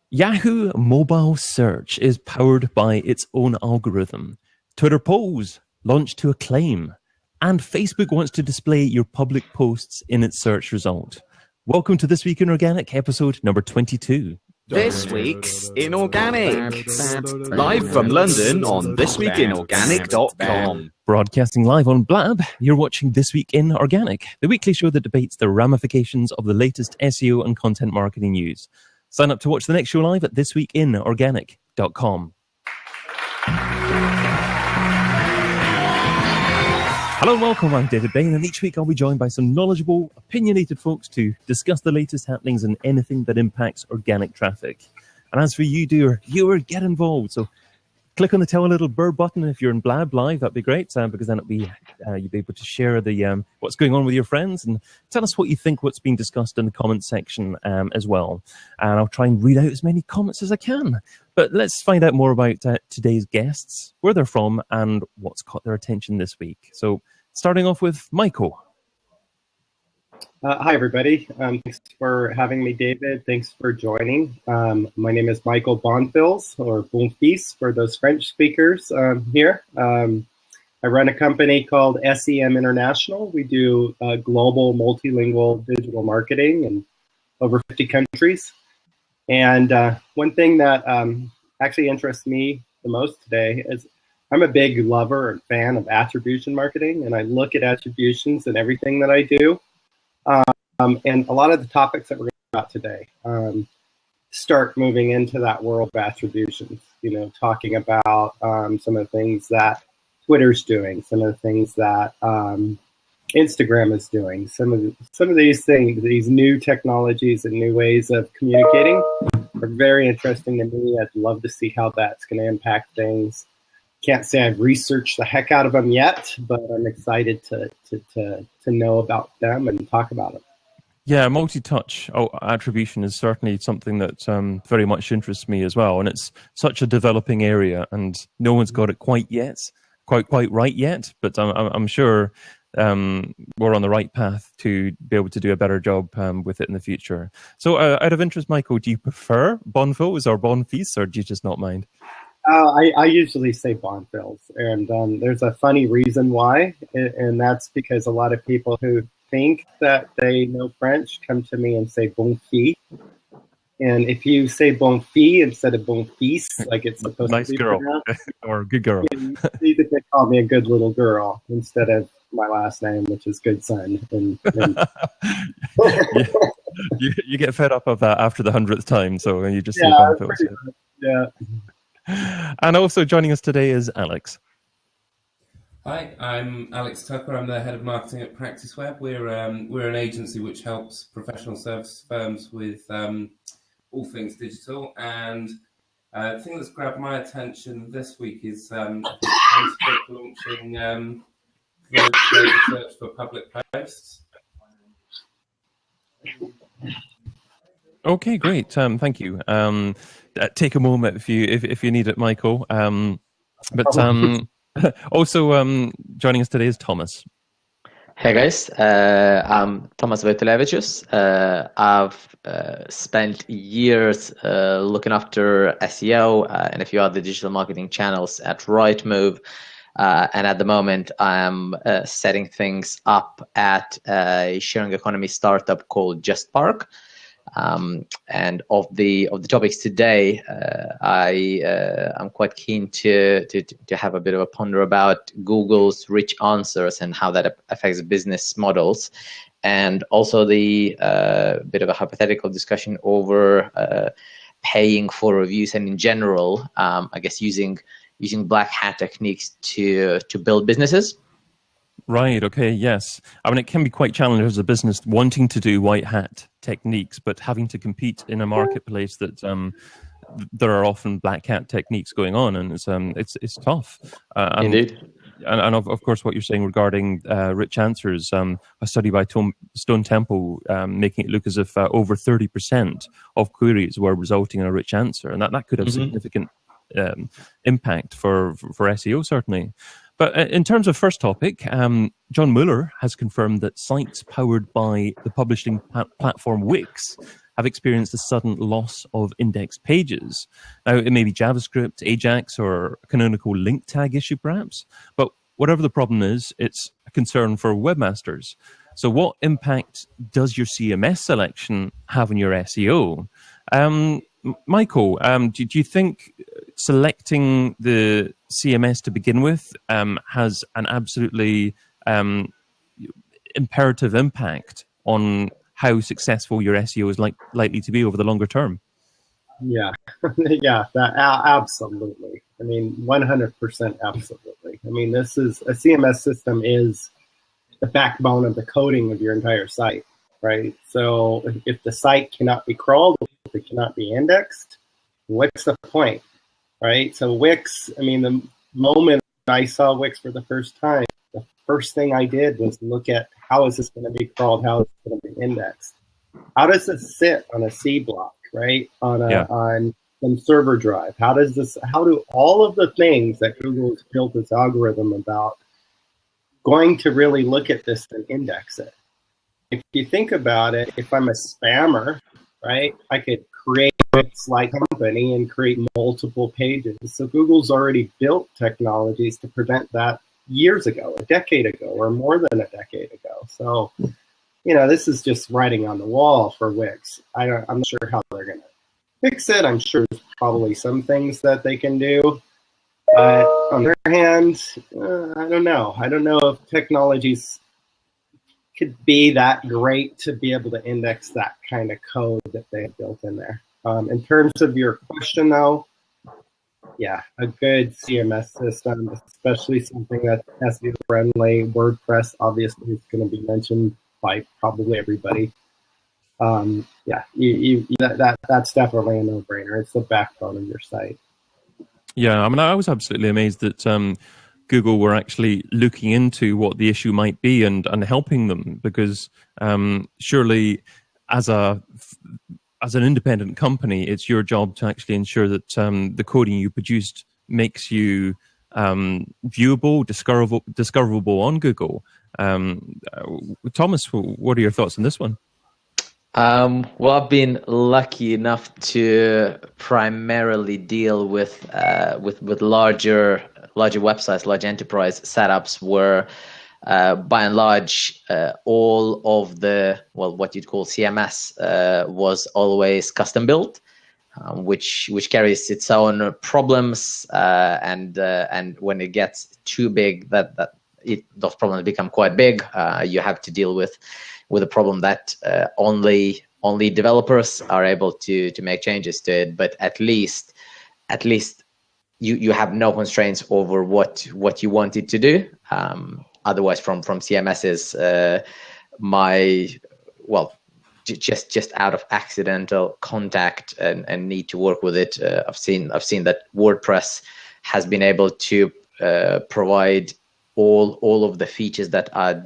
Yahoo mobile search is powered by its own algorithm. Twitter polls launched to acclaim. And Facebook wants to display your public posts in its search result. Welcome to This Week in Organic, episode number 22. This week's in Organic. Live from London on thisweekinorganic.com. Broadcasting live on Blab, you're watching This Week in Organic, the weekly show that debates the ramifications of the latest SEO and content marketing news. Sign up to watch the next show live at thisweekinorganic.com. Hello and welcome, I'm David Bain, and each week I'll be joined by some knowledgeable, opinionated folks to discuss the latest happenings and anything that impacts organic traffic. And as for you, dear viewer, get involved. So click on the Tell a Little Bird button if you're in Blab Live, that'd be great, because then you'll be able to share the what's going on with your friends and tell us what you think, what's being discussed in the comments section as well. And I'll try and read out as many comments as I can. But let's find out more about today's guests, where they're from, and what's caught their attention this week. So starting off with Michael. Hi, everybody. Thanks for having me, David. Thanks for joining. My name is Michael Bonfils, or Bonfils for those French speakers here. I run a company called SEM International. We do global multilingual digital marketing in over 50 countries. And one thing that actually interests me the most today is I'm a big lover and fan of attribution marketing, and I look at attributions in everything that I do. And a lot of the topics that we're going to talk about today start moving into that world of attributions, talking about some of the things that Twitter's doing, some of the things that Instagram is doing, some of these things, these new technologies and new ways of communicating are very interesting to me. I'd love to see how that's going to impact things. Can't say I've researched the heck out of them yet, but I'm excited to know about them and talk about them. Yeah, multi-touch attribution is certainly something that very much interests me as well. And it's such a developing area, and no one's got it quite right yet. But I'm sure we're on the right path to be able to do a better job with it in the future. So out of interest, Michael, do you prefer Bonfils or Bonfils, or do you just not mind? I usually say Bonfils, and there's a funny reason why, and that's because a lot of people who think that they know French come to me and say bon fils. And if you say bon fils instead of bon fils, like it's supposed nice to be girl or good girl, you could call me a good little girl instead of my last name, which is good son. And you get fed up of that after the 100th time, so you just say bon fils. Yeah. And also joining us today is Alex. Hi, I'm Alex Tucker. I'm the head of marketing at PracticeWeb. We're an agency which helps professional service firms with all things digital. And the thing that's grabbed my attention this week is Facebook launching the search for public posts. Okay, great. Thank you. Take a moment if you need it, Michael. Also joining us today is Thomas. Hey guys, I'm Thomas Vaitulevicius. I've spent years looking after SEO and a few other digital marketing channels at Rightmove. And at the moment, I'm setting things up at a sharing economy startup called JustPark. And of the topics today, I'm quite keen to have a bit of a ponder about Google's rich answers and how that affects business models, and also the bit of a hypothetical discussion over paying for reviews and in general, I guess using black hat techniques to build businesses. Right, okay, yes. I mean, it can be quite challenging as a business wanting to do white hat techniques, but having to compete in a marketplace that there are often black hat techniques going on, and it's tough. Indeed. And of course, what you're saying regarding rich answers, a study by Stone Temple making it look as if over 30% of queries were resulting in a rich answer, and that could have significant impact for SEO, certainly. But in terms of first topic, John Mueller has confirmed that sites powered by the publishing platform Wix have experienced a sudden loss of index pages. Now, it may be JavaScript, Ajax, or a canonical link tag issue, perhaps. But whatever the problem is, it's a concern for webmasters. So what impact does your CMS selection have on your SEO? Michael, do you think selecting the CMS to begin with has an absolutely imperative impact on how successful your SEO is likely to be over the longer term? Yeah, yeah, absolutely. I mean, 100% absolutely. I mean, this is a CMS system is the backbone of the coding of your entire site, right? So if the site cannot be crawled, if it cannot be indexed, what's the point, right? So Wix, I mean, the moment I saw Wix for the first time, the first thing I did was look at how is this going to be crawled, how is it going to be indexed? How does this sit on a C block, right? On some server drive? How do all of the things that Google has built its algorithm about going to really look at this and index it? If you think about it, if I'm a spammer, right, I could create Wix-like company and create multiple pages. So Google's already built technologies to prevent that years ago, a decade ago, or more than a decade ago. So, you know, this is just writing on the wall for Wix. I'm not sure how they're going to fix it. I'm sure there's probably some things that they can do. But on the other hand, I don't know. I don't know if technologies could be that great to be able to index that kind of code that they have built in there. In terms of your question, though, yeah, a good CMS system, especially something that's SEO friendly. WordPress obviously is going to be mentioned by probably everybody. Yeah, that's definitely a no-brainer. It's the backbone of your site. Yeah, I mean, I was absolutely amazed that Google were actually looking into what the issue might be and helping them, because surely as an independent company, it's your job to actually ensure that the coding you produced makes you viewable, discoverable on Google. Thomas, what are your thoughts on this one? Well, I've been lucky enough to primarily deal with larger websites, large enterprise setups where, by and large, all of the, well, what you'd call CMS was always custom built, which carries its own problems, and when it gets too big, those problems become quite big. You have to deal with a problem that only developers are able to make changes to it. But at least you have no constraints over what you want it to do. Otherwise, from CMSs, just out of accidental contact and need to work with it, I've seen that WordPress has been able to provide all of the features that I'd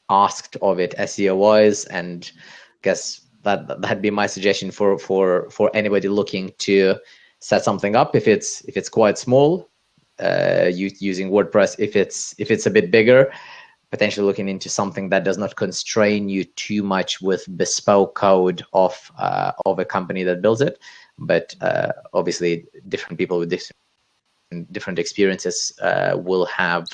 asked of it SEO wise, and I guess that'd be my suggestion for anybody looking to set something up. If it's quite small, using WordPress. If it's a bit bigger, potentially looking into something that does not constrain you too much with bespoke code of a company that builds it. But obviously, different people with different experiences will have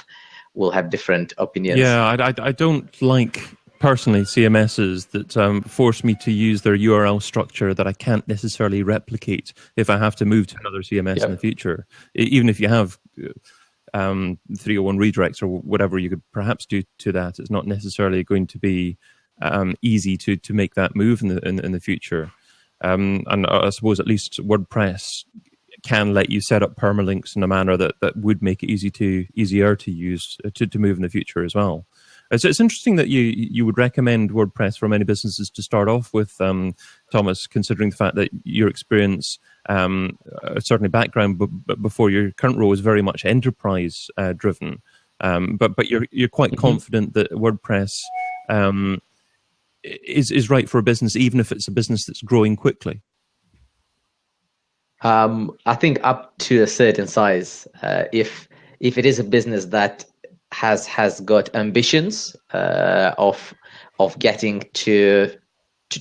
different opinions. Yeah, I don't like personally CMSs that force me to use their URL structure that I can't necessarily replicate if I have to move to another CMS in the future. Even if you have 301 redirects or whatever you could perhaps do to that, it's not necessarily going to be easy to make that move in the future. And I suppose at least WordPress can let you set up permalinks in a manner that would make it easier to use to move in the future as well. So it's interesting that you would recommend WordPress for many businesses to start off with, Thomas, considering the fact that your experience, certainly background before your current role, is very much enterprise driven. But you're quite confident that WordPress is right for a business, even if it's a business that's growing quickly. I think up to a certain size, if if it is a business that has got ambitions of getting to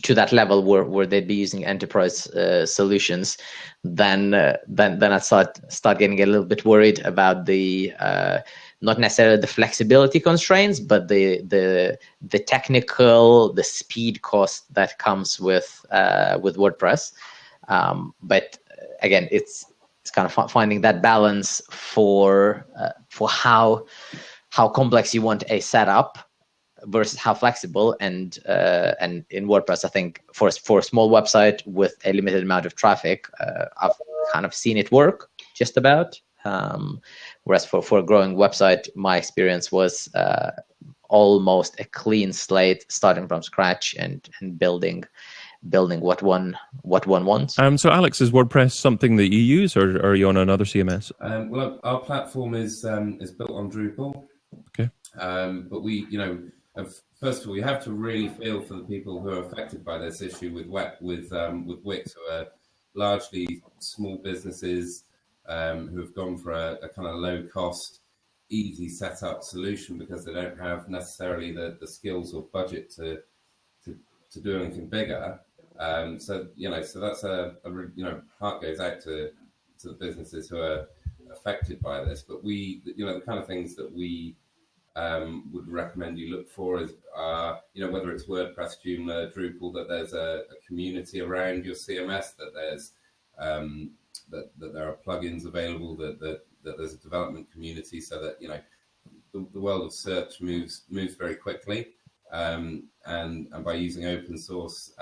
that level where they'd be using enterprise solutions, then I start getting a little bit worried about the not necessarily the flexibility constraints, but the technical, the speed cost that comes with WordPress. But again, it's kind of finding that balance for how complex you want a setup versus how flexible. And in WordPress, I think for a small website with a limited amount of traffic, I've kind of seen it work just about. Whereas for a growing website, my experience was almost a clean slate, starting from scratch and building what one wants. So Alex, is WordPress something that you use, or are you on another CMS? Well, our platform is built on Drupal. Okay. But we, first of all, you have to really feel for the people who are affected by this issue with Wix, who are largely small businesses who have gone for a kind of low-cost, easy setup solution because they don't have necessarily the skills or budget to do anything bigger. So that's heart goes out to the businesses who are affected by this. But we, the kind of things that we would recommend you look for is, whether it's WordPress, Joomla, Drupal, that there's a community around your CMS, that there's that there are plugins available, that there's a development community, so that the world of search moves very quickly, and by using open source,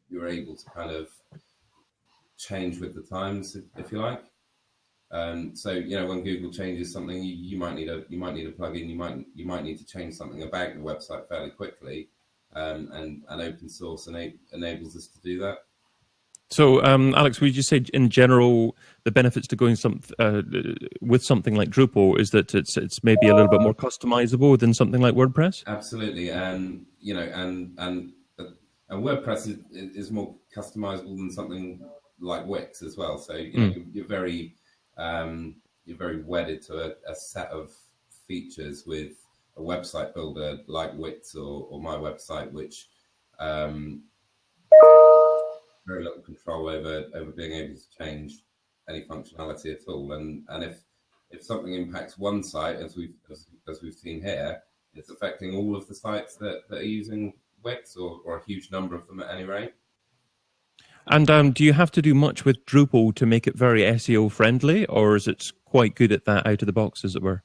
you're able to kind of change with the times, if you like. So when Google changes something, you might need a plugin, you might need to change something about the website fairly quickly, and open source enables us to do that. So, Alex, would you say in general the benefits to going with something like Drupal is that it's maybe a little bit more customizable than something like WordPress? Absolutely, and WordPress is more customizable than something like Wix as well. So you're very wedded to a set of features with a website builder like Wix or My Website, which very little control over being able to change any functionality at all. And if something impacts one site, as we've seen here, it's affecting all of the sites that are using Wix, or a huge number of them at any rate. And do you have to do much with Drupal to make it very SEO friendly, or is it quite good at that out of the box, as it were?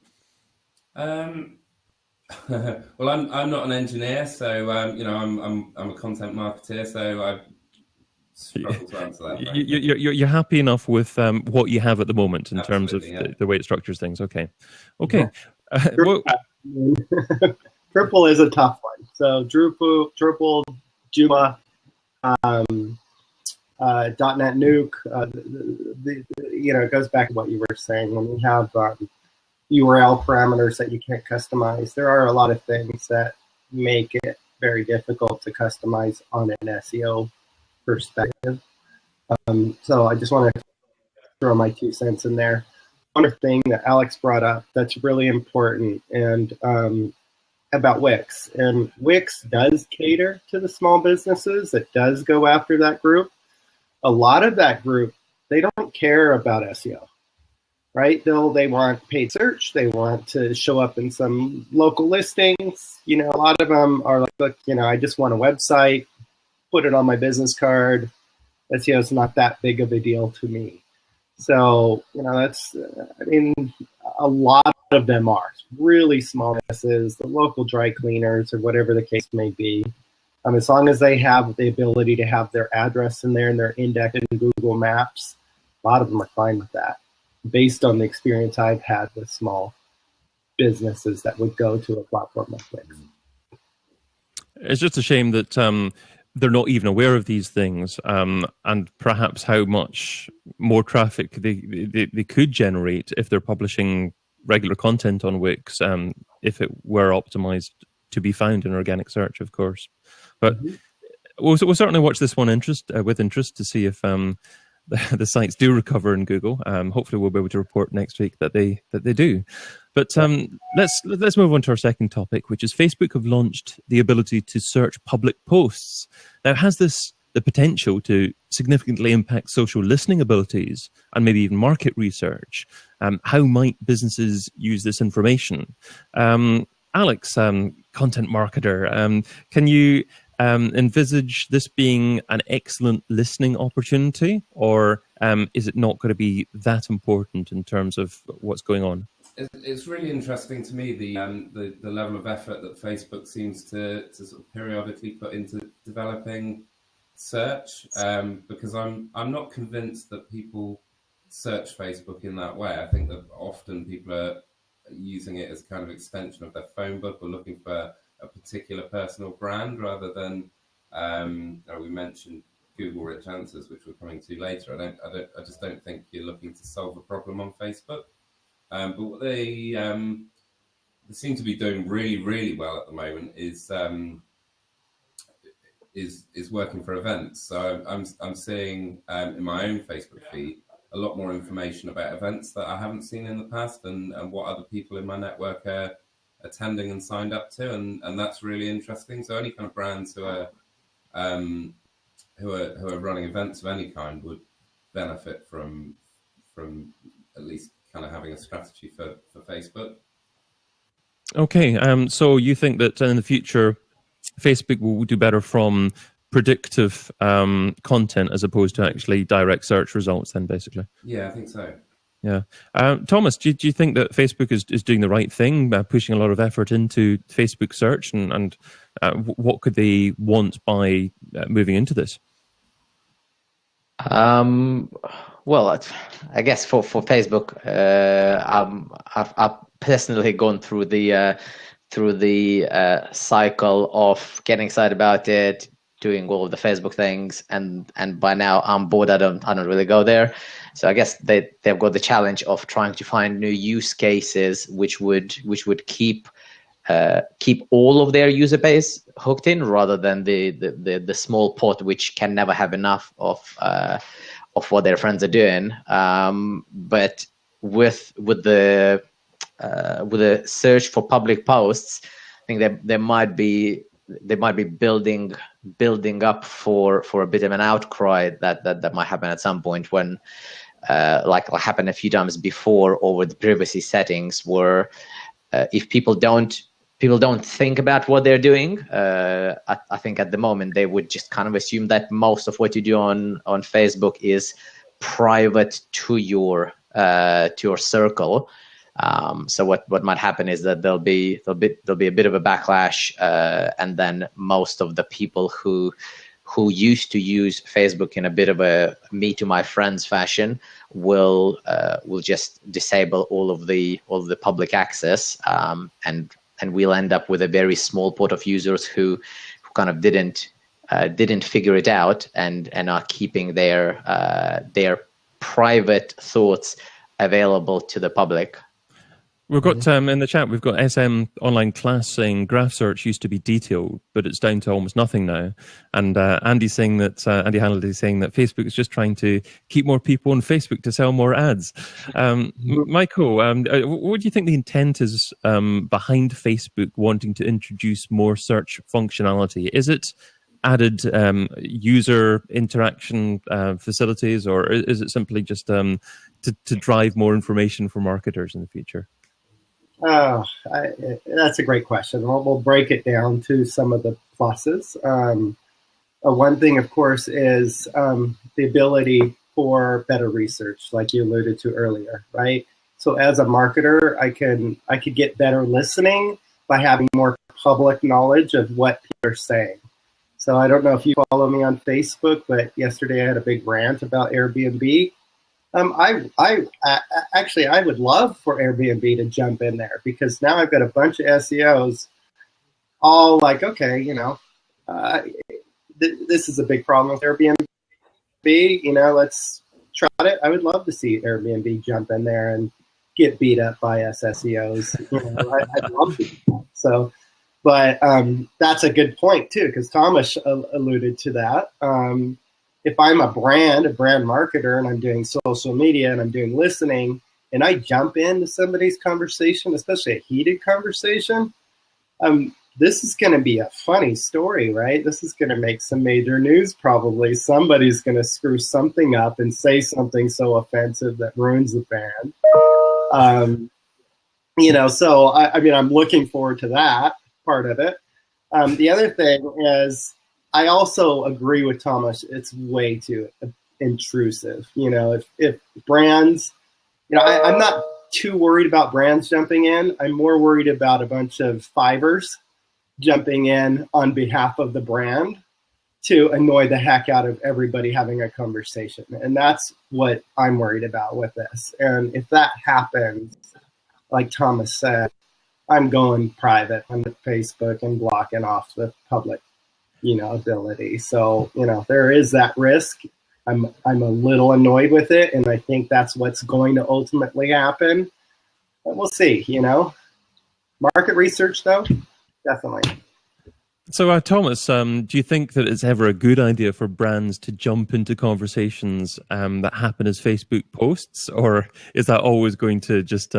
Well, I'm not an engineer, so I'm a content marketer, so I struggle to answer that. You're happy enough with what you have at the moment in terms of yeah. the way it structures things. Okay. Drupal is a tough one. So Drupal, Joomla, .NET Nuke, it goes back to what you were saying. When you have URL parameters that you can't customize, there are a lot of things that make it very difficult to customize on an SEO perspective. So I just want to throw my 2 cents in there. One thing that Alex brought up that's really important and about Wix. And Wix does cater to the small businesses. It does go after that group. A lot of that group, they don't care about SEO, right? They want paid search. They want to show up in some local listings. A lot of them are like, look, I just want a website, put it on my business card. SEO is not that big of a deal to me. So, that's, a lot of them are really small businesses, the local dry cleaners or whatever the case may be. As long as they have the ability to have their address in there and their index in Google Maps, a lot of them are fine with that, based on the experience I've had with small businesses that would go to a platform like Wix. It's just a shame that they're not even aware of these things, and perhaps how much more traffic they could generate if they're publishing regular content on Wix, if it were optimized to be found in organic search, of course. But we'll certainly watch this one with interest to see if the sites do recover in Google. Hopefully, we'll be able to report next week that they do. But let's move on to our second topic, which is Facebook have launched the ability to search public posts. Now, has this the potential to significantly impact social listening abilities and maybe even market research? How might businesses use this information? Alex, content marketer, can you envisage this being an excellent listening opportunity, or is it not going to be that important in terms of what's going on? It's really interesting to me the level of effort that Facebook seems to sort of periodically put into developing search, because I'm not convinced that people search Facebook in that way. I think that often people are using it as kind of extension of their phone book or looking for a particular personal brand rather than we mentioned Google Rich Answers, which we're coming to later. I just don't think you're looking to solve a problem on Facebook. But what they seem to be doing really, really well at the moment is working for events. So I'm seeing in my own Facebook feed a lot more information about events that I haven't seen in the past, and what other people in my network are attending and signed up to, and that's really interesting. So any kind of brands who are running events of any kind would benefit from at least kind of having a strategy for Facebook. Okay, so you think that in the future Facebook will do better from predictive content as opposed to actually direct search results then, basically? Yeah, I think so. Yeah. Thomas, do you think that Facebook is doing the right thing, pushing a lot of effort into Facebook search, and what could they want by moving into this? Well, I guess for Facebook, I've personally gone through the cycle of getting excited about it, doing all of the Facebook things, and by now I'm bored. I don't really go there. So I guess they've got the challenge of trying to find new use cases which would keep all of their user base hooked in, rather than the small pot which can never have enough of what their friends are doing. But with the search for public posts, I think they might be building up for a bit of an outcry that might happen at some point, when like happened a few times before over the privacy settings, where if people don't think about what they're doing, I think at the moment they would just kind of assume that most of what you do on Facebook is private to your circle. So what might happen is that there'll be a bit of a backlash, and then most of the people who used to use Facebook in a bit of a me to my friends fashion will just disable all of the public access, and we'll end up with a very small pot of users who kind of didn't figure it out and are keeping their private thoughts available to the public. We've got in the chat, we've got SM Online Class saying graph search used to be detailed, but it's down to almost nothing now. And Andy Halliday saying that Facebook is just trying to keep more people on Facebook to sell more ads. Michael, what do you think the intent is behind Facebook wanting to introduce more search functionality? Is it added user interaction facilities, or is it simply just to drive more information for marketers in the future? That's a great question. We'll break it down to some of the pluses. One thing, of course, is the ability for better research, like you alluded to earlier, right? So as a marketer, I could get better listening by having more public knowledge of what people are saying. So I don't know if you follow me on Facebook, but yesterday I had a big rant about Airbnb. Actually, I would love for Airbnb to jump in there, because now I've got a bunch of SEOs all like, okay, this is a big problem with Airbnb, let's try it. I would love to see Airbnb jump in there and get beat up by us SEOs. I'd love to. So, but that's a good point too, because Thomas alluded to that. if I'm a brand marketer, and I'm doing social media and I'm doing listening, and I jump into somebody's conversation, especially a heated conversation, this is going to be a funny story, right? This is going to make some major news probably. Somebody's going to screw something up and say something so offensive that ruins the band. You know, so I mean, I'm looking forward to that part of it. The other thing is, I also agree with Thomas. It's way too intrusive. You know, if brands, you know, I'm not too worried about brands jumping in. I'm more worried about a bunch of fivers jumping in on behalf of the brand to annoy the heck out of everybody having a conversation. And that's what I'm worried about with this. And if that happens, like Thomas said, I'm going private on Facebook and blocking off the public, you know, ability. So, you know, there is that risk. I'm a little annoyed with it, and I think that's what's going to ultimately happen. But we'll see, you know. Market research, though, definitely. So, Thomas, do you think that it's ever a good idea for brands to jump into conversations that happen as Facebook posts, or is that always going to just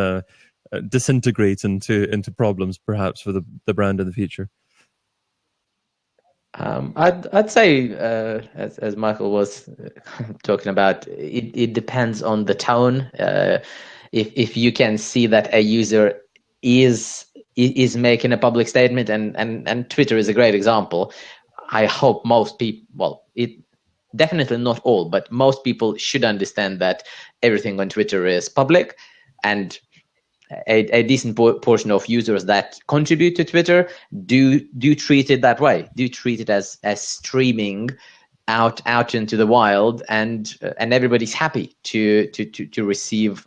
disintegrate into problems, perhaps, for the brand in the future? I'd say, as Michael was talking about, it depends on the tone. If you can see that a user is making a public statement, and Twitter is a great example. I hope most people, well, definitely not all, but most people should understand that everything on Twitter is public, and a decent portion of users that contribute to Twitter do treat it that way. Do treat it as streaming out into the wild, and everybody's happy to receive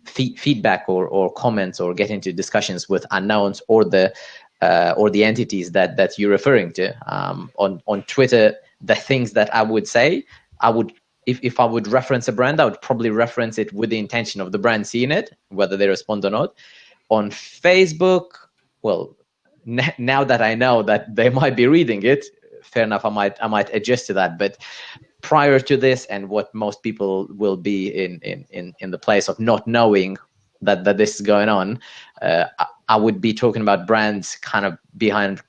feedback or comments or get into discussions with unknowns or the entities that you're referring to. On Twitter, the things that I would say, if I would reference a brand, I would probably reference it with the intention of the brand seeing it, whether they respond or not. On Facebook, well, now that I know that they might be reading it, fair enough, I might adjust to that. But prior to this, and what most people will be in the place of not knowing that this is going on, I would be talking about brands kind of behind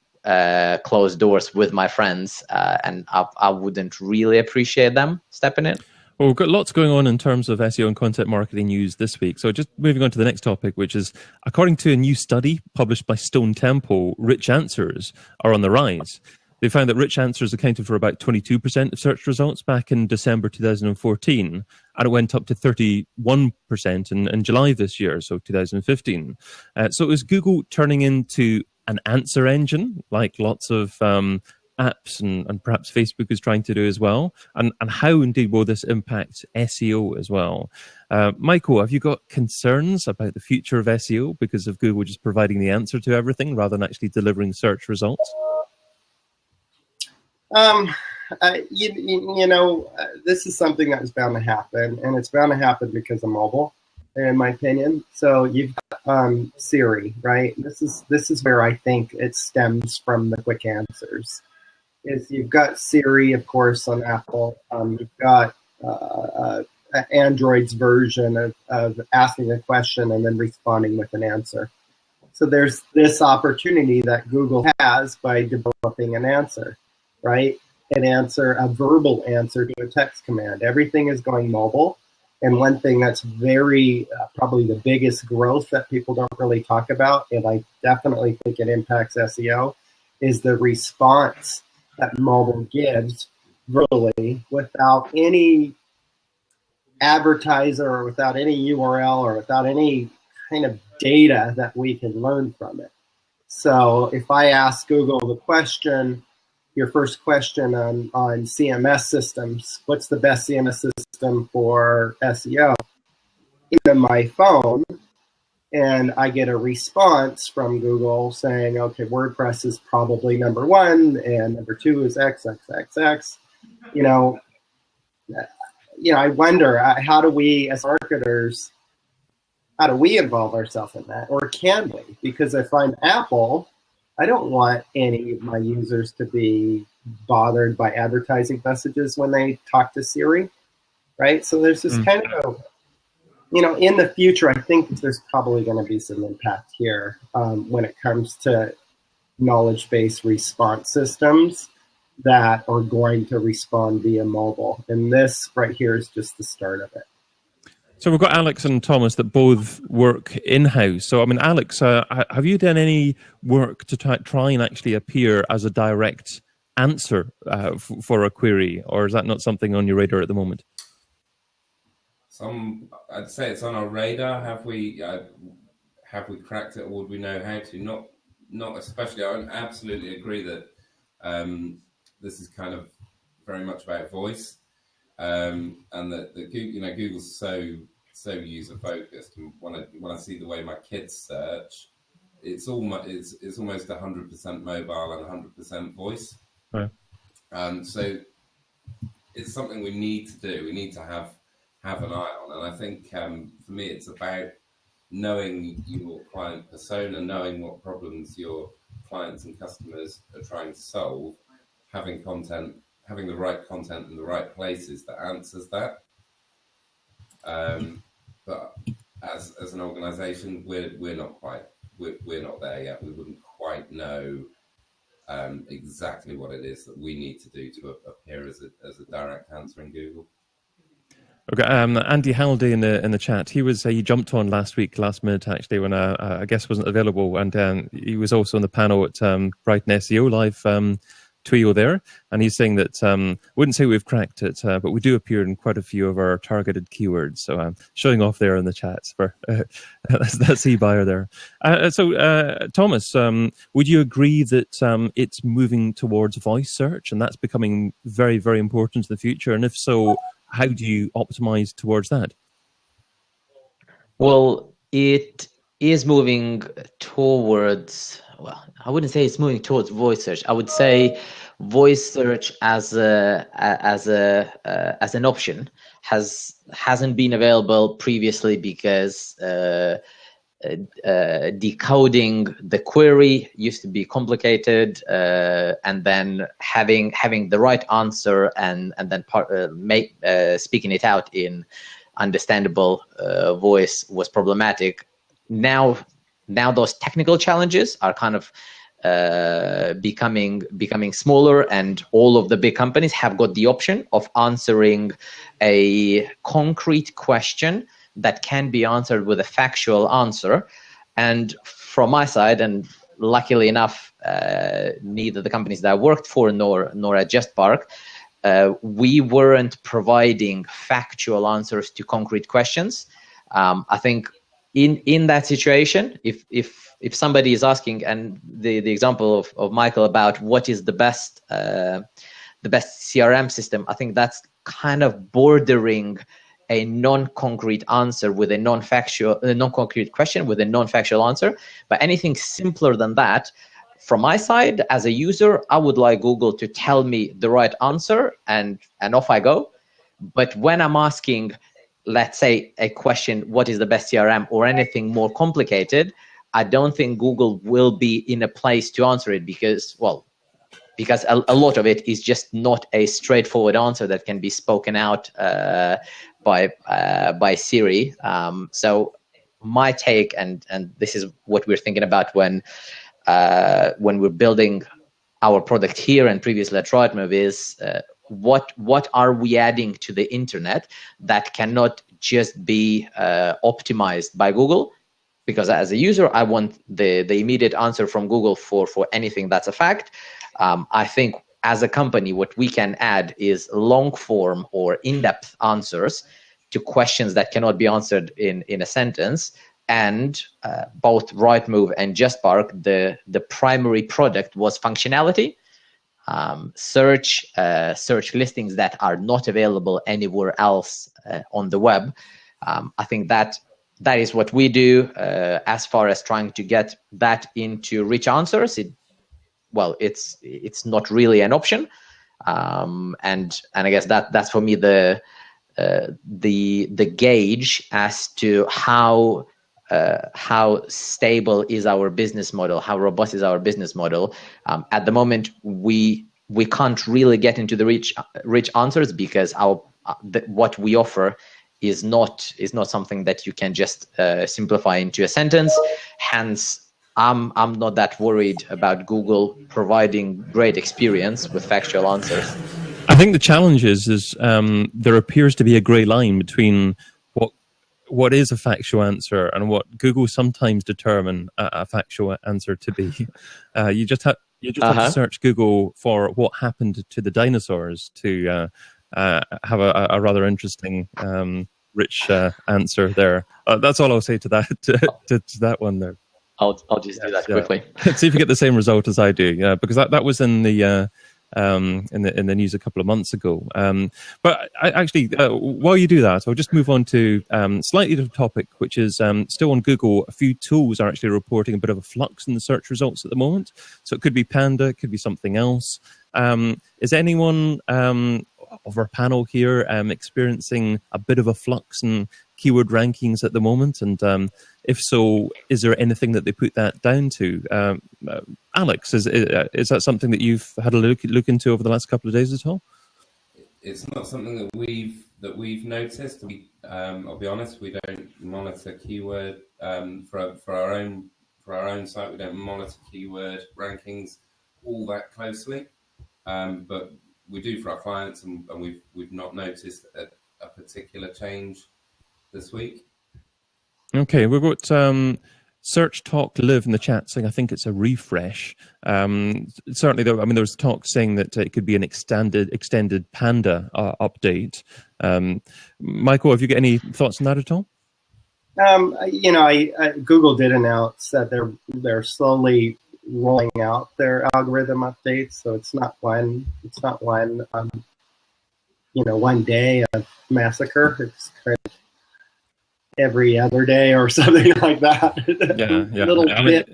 closed doors with my friends, and I wouldn't really appreciate them stepping in. Well, we've got lots going on in terms of SEO and content marketing news this week. So just moving on to the next topic, which is, according to a new study published by Stone Temple, rich answers are on the rise. They found that rich answers accounted for about 22% of search results back in December 2014, and it went up to 31% in July this year, so 2015. So is Google turning into an answer engine, like lots of apps and perhaps Facebook is trying to do as well? And how indeed will this impact SEO as well? Michael, have you got concerns about the future of SEO because of Google just providing the answer to everything rather than actually delivering search results? You know, this is something that is bound to happen, and it's bound to happen because of mobile, in my opinion. So you've got Siri, right? This is where I think it stems from the quick answers. Is you've got Siri, of course, on Apple. You've got Android's version of asking a question and then responding with an answer. So there's this opportunity that Google has by developing an answer, right? A verbal answer to a text command. Everything is going mobile. And one thing that's very, probably the biggest growth that people don't really talk about, and I definitely think it impacts SEO, is the response that mobile gives verbally without any advertiser or without any URL or without any kind of data that we can learn from it. So if I ask Google the question, your first question on CMS systems, what's the best CMS system for SEO? In my phone, and I get a response from Google saying, okay, WordPress is probably number 1, and number 2 is XXXX. You know, I wonder, how do we as marketers, how do we involve ourselves in that, or can we? Because if I'm Apple, I don't want any of my users to be bothered by advertising messages when they talk to Siri, right? So there's this kind of in the future, I think there's probably going to be some impact here when it comes to knowledge-based response systems that are going to respond via mobile. And this right here is just the start of it. So we've got Alex and Thomas that both work in-house. So, I mean, Alex, have you done any work to try and actually appear as a direct answer for a query, or is that not something on your radar at the moment? I'd say it's on our radar. Have we cracked it, or would we know how to? Not especially. I absolutely agree that this is kind of very much about voice, and that Google's so user focused. And when I see the way my kids search, it's almost 100% mobile and 100% voice. Right. So it's something we need to do. We need to have an eye on, and I think for me it's about knowing your client persona, knowing what problems your clients and customers are trying to solve, having the right content in the right places that answers that. But as an organisation, we're not there yet. We wouldn't quite know exactly what it is that we need to do to appear as a direct answer in Google. Okay, Andy Halliday in the chat. He jumped on last minute actually when I guess wasn't available, and he was also on the panel at Brighton SEO Live TWIO there, and he's saying that wouldn't say we've cracked it, but we do appear in quite a few of our targeted keywords. So I'm showing off there in the chats for that's eBuyer there. So Thomas, would you agree that it's moving towards voice search, and that's becoming very, very important in the future? And if so, how do you optimize towards that? Well, it is moving towards, well, I wouldn't say it's moving towards voice search. I would say voice search as an option hasn't been available previously because decoding the query used to be complicated, and then having the right answer and then speaking it out in understandable voice was problematic. Now those technical challenges are kind of becoming smaller, and all of the big companies have got the option of answering a concrete question that can be answered with a factual answer. And from my side, and luckily enough, neither the companies that I worked for nor at JustPark, we weren't providing factual answers to concrete questions. I think in that situation, if somebody is asking, and the example of Michael about what is the best CRM system, I think that's kind of bordering a non-concrete answer with a non-concrete question with a non-factual answer. But anything simpler than that, from my side as a user, I would like Google to tell me the right answer, and off I go. But when I'm asking, let's say, a question, what is the best CRM, or anything more complicated, I don't think Google will be in a place to answer it because a lot of it is just not a straightforward answer that can be spoken out by Siri. So my take, and this is what we're thinking about when we're building our product here and previously at Rightmove, is what are we adding to the internet that cannot just be optimized by Google? Because as a user, I want the immediate answer from Google for anything that's a fact. I think as a company, what we can add is long form or in-depth answers to questions that cannot be answered in a sentence. And both Rightmove and JustPark, the primary product was functionality. Search listings that are not available anywhere else on the web. I think that is what we do as far as trying to get that into rich answers. It's not really an option, and I guess that's for me the gauge as to how how stable is our business model, how robust is our business model. At the moment, we can't really get into the rich answers, because what we offer is not something that you can just simplify into a sentence. Hence, I'm not that worried about Google providing great experience with factual answers. I think the challenge is there appears to be a grey line between what is a factual answer and what Google sometimes determine a factual answer to be. You just have to search Google for what happened to the dinosaurs to have a rather interesting, rich answer there. That's all I'll say to that to that one there. I'll just do that quickly. See if you get the same result as I do, because that was in the news a couple of months ago. But while you do that, I'll just move on to slightly different topic, which is still on Google. A few tools are actually reporting a bit of a flux in the search results at the moment. So it could be Panda, it could be something else. Is anyone of our panel here experiencing a bit of a flux in keyword rankings at the moment? And if so, is there anything that they put that down to? Alex, is that something that you've had a look into over the last couple of days at all? It's not something that we've noticed. I'll be honest, we don't monitor keyword for our own site. We don't monitor keyword rankings all that closely, but we do for our clients, and we've not noticed a particular change this week. Okay, we've got Search Talk Live in the chat saying I think it's a refresh. Certainly, there's talk saying that it could be an extended Panda update. Michael, have you got any thoughts on that at all? Google did announce that they're slowly rolling out their algorithm updates, so it's not one day of massacre. It's kind of every other day or something like that. Yeah. A little bit.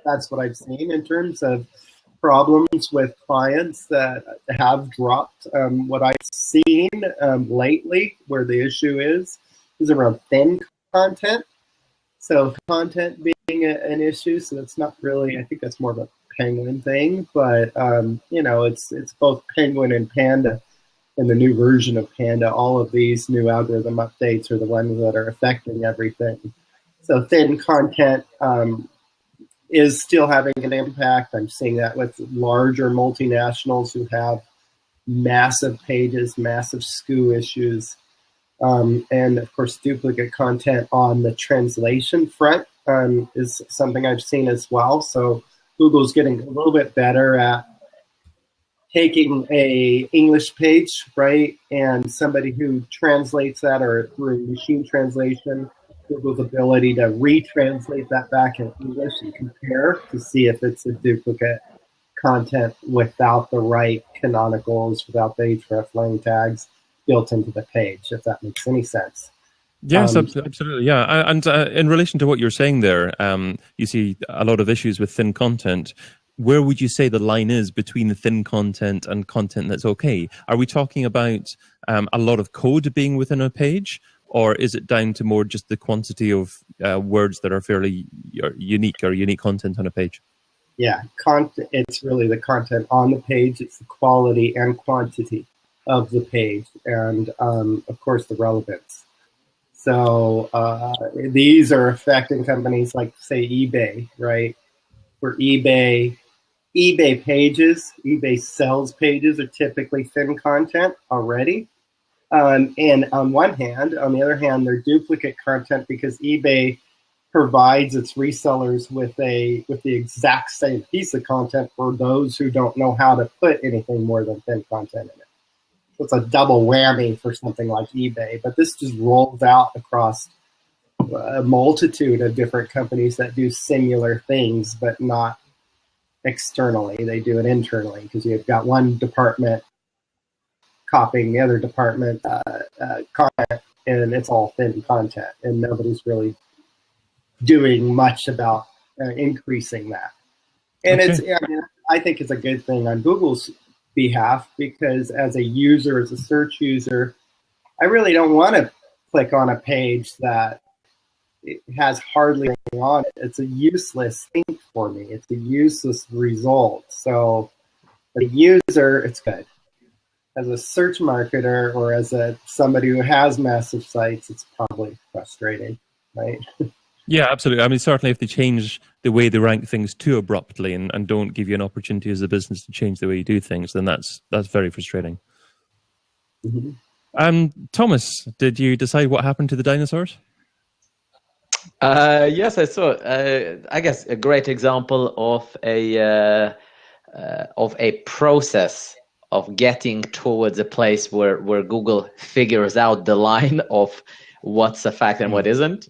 That's what I've seen in terms of problems with clients that have dropped. What I've seen lately, where the issue is around thin content. So content being an issue, so that's not really. I think that's more of a Penguin thing, but it's both Penguin and Panda. In the new version of Panda, all of these new algorithm updates are the ones that are affecting everything. So thin content is still having an impact. I'm seeing that with larger multinationals who have massive pages, massive SKU issues, and of course duplicate content on the translation front is something I've seen as well. So Google's getting a little bit better at taking a English page, right, and somebody who translates that or through machine translation, Google's ability to retranslate that back in English and compare to see if it's a duplicate content without the right canonicals, without the hreflang tags built into the page, if that makes any sense. Yes, absolutely. Yeah, and in relation to what you're saying there, you see a lot of issues with thin content. Where would you say the line is between the thin content and content that's okay? Are we talking about a lot of code being within a page, or is it down to more just the quantity of words that are fairly unique or unique content on a page? Yeah, it's really the content on the page. It's the quality and quantity of the page, and of course the relevance. So these are affecting companies like, say, eBay, right? Where eBay pages, eBay sales pages are typically thin content already. And on one hand, on the other hand, they're duplicate content because eBay provides its resellers with the exact same piece of content for those who don't know how to put anything more than thin content in it. So it's a double whammy for something like eBay, but this just rolls out across a multitude of different companies that do similar things, but not externally. They do it internally because you've got one department copying the other department content, and it's all thin content, and nobody's really doing much about increasing that. And okay. I think it's a good thing on Google's behalf, because as a user, as a search user, I really don't want to click on a page that it has hardly anything on it. It's a useless thing for me. It's a useless result. So as a user, it's good. As a search marketer or as somebody who has massive sites, it's probably frustrating, right? Yeah, absolutely. I mean, certainly if they change the way they rank things too abruptly and don't give you an opportunity as a business to change the way you do things, then that's very frustrating. Mm-hmm. Thomas, did you decide what happened to the dinosaurs? Yes, I saw. I guess a great example of a process of getting towards a place where Google figures out the line of what's a fact and what isn't.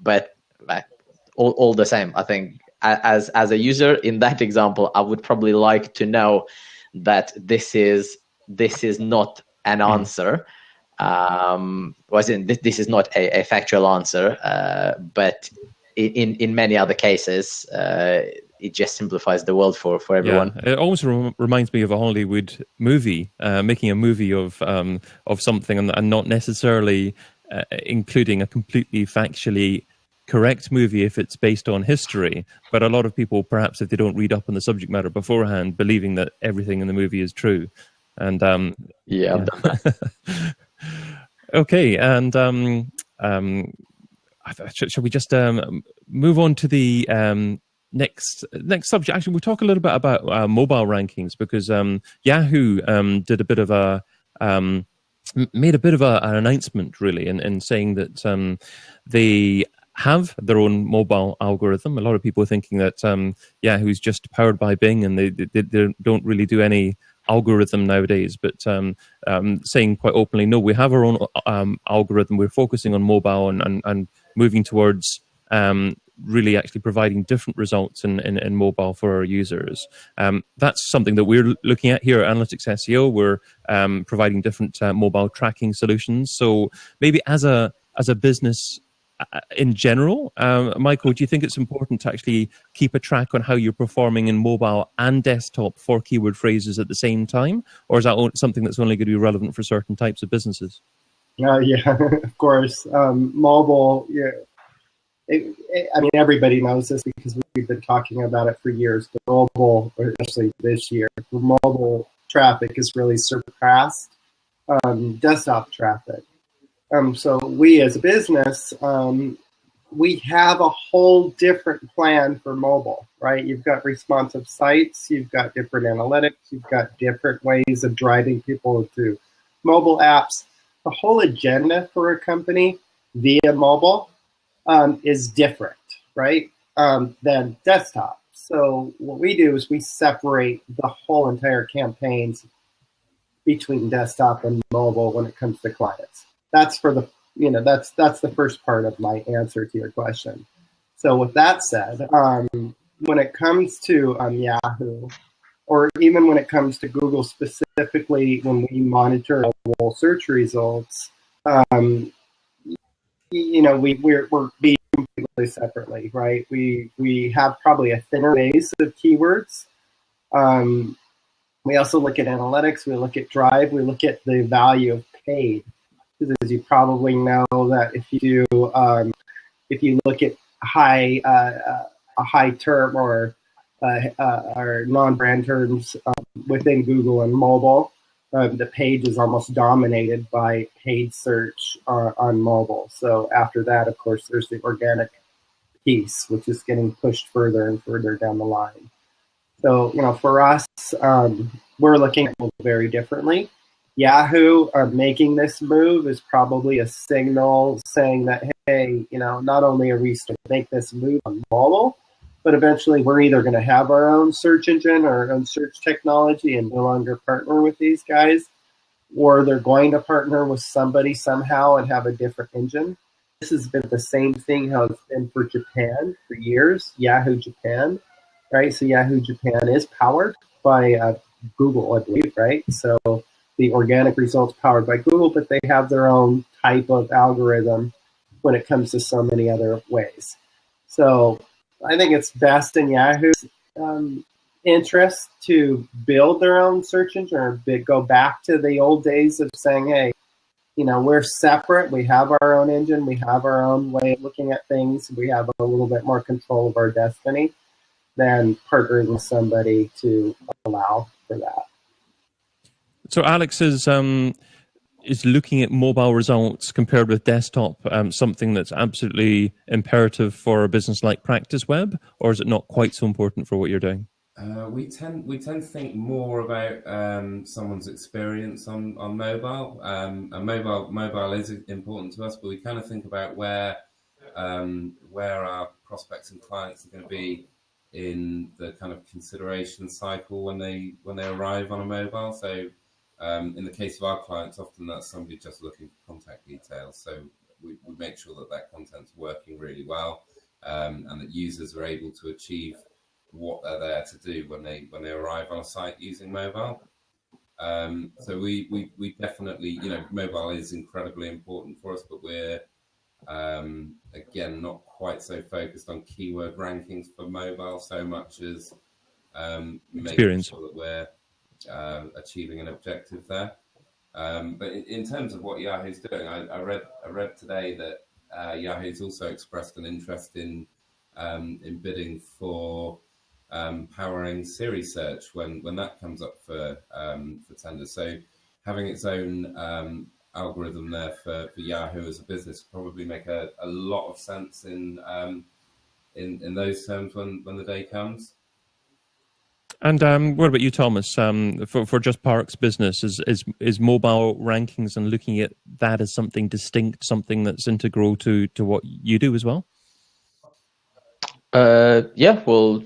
But all the same, I think as a user in that example, I would probably like to know that this is not an answer. This is not a factual answer, but in many other cases, it just simplifies the world for everyone. Yeah, it almost reminds me of a Hollywood movie, making a movie of something and not necessarily including a completely factually correct movie if it's based on history. But a lot of people, perhaps if they don't read up on the subject matter beforehand, believing that everything in the movie is true. And yeah. Okay, and shall we just move on to the next subject? Actually, we'll talk a little bit about mobile rankings, because Yahoo did a bit of a made a bit of an announcement, really, in saying that they have their own mobile algorithm. A lot of people are thinking that Yahoo's just powered by Bing and they don't really do any algorithm nowadays, but saying quite openly, no, we have our own algorithm. We're focusing on mobile and moving towards really actually providing different results in mobile for our users. That's something that we're looking at here at Analytics SEO. We're providing different mobile tracking solutions. So maybe as a business in general, Michael, do you think it's important to actually keep a track on how you're performing in mobile and desktop for keyword phrases at the same time? Or is that something that's only going to be relevant for certain types of businesses? Yeah, of course. Mobile, yeah. I mean, everybody knows this because we've been talking about it for years. But mobile, especially this year, mobile traffic has really surpassed desktop traffic. So we as a business, we have a whole different plan for mobile, right? You've got responsive sites, you've got different analytics, you've got different ways of driving people to mobile apps. The whole agenda for a company via mobile is different, right, than desktop. So what we do is we separate the whole entire campaigns between desktop and mobile when it comes to clients. That's for the, that's the first part of my answer to your question. So with that said, when it comes to Yahoo, or even when it comes to Google specifically, when we monitor mobile search results, we're being completely separately, right? We have probably a thinner base of keywords. We also look at analytics, we look at drive, we look at the value of paid. Because as you probably know, that if you look at a high term or non-brand terms within Google and mobile, the page is almost dominated by paid search on mobile. So after that, of course, there's the organic piece, which is getting pushed further and further down the line. So, for us, we're looking at it very differently. Yahoo making this move is probably a signal saying that, hey, not only are we to make this move on mobile, but eventually we're either going to have our own search engine or our own search technology and no longer partner with these guys, or they're going to partner with somebody somehow and have a different engine. This has been the same thing how it's been for Japan for years, Yahoo Japan, right? So Yahoo Japan is powered by Google, I believe, right? So the organic results powered by Google, but they have their own type of algorithm when it comes to so many other ways. So I think it's best in Yahoo's interest to build their own search engine or go back to the old days of saying, hey, we're separate. We have our own engine. We have our own way of looking at things. We have a little bit more control of our destiny than partnering with somebody to allow for that. So Alex is looking at mobile results compared with desktop something that's absolutely imperative for a business like Practice Web, or is it not quite so important for what you're doing? We tend to think more about someone's experience on mobile. And mobile is important to us, but we kind of think about where our prospects and clients are going to be in the kind of consideration cycle when they arrive on a mobile. So in the case of our clients, often that's somebody just looking for contact details. So we make sure that content's working really well, and that users are able to achieve what they're there to do when they arrive on a site using mobile. So we definitely, mobile is incredibly important for us, but we're again not quite so focused on keyword rankings for mobile so much as making sure that we're achieving an objective there. But in terms of what Yahoo's doing, I read today that Yahoo's also expressed an interest in bidding for powering Siri search when that comes up for tender. So having its own algorithm there for Yahoo as a business probably make a lot of sense in those terms when the day comes. And what about you, Thomas? For Just Park's business, is mobile rankings and looking at that as something distinct, something that's integral to what you do as well? Yeah, well,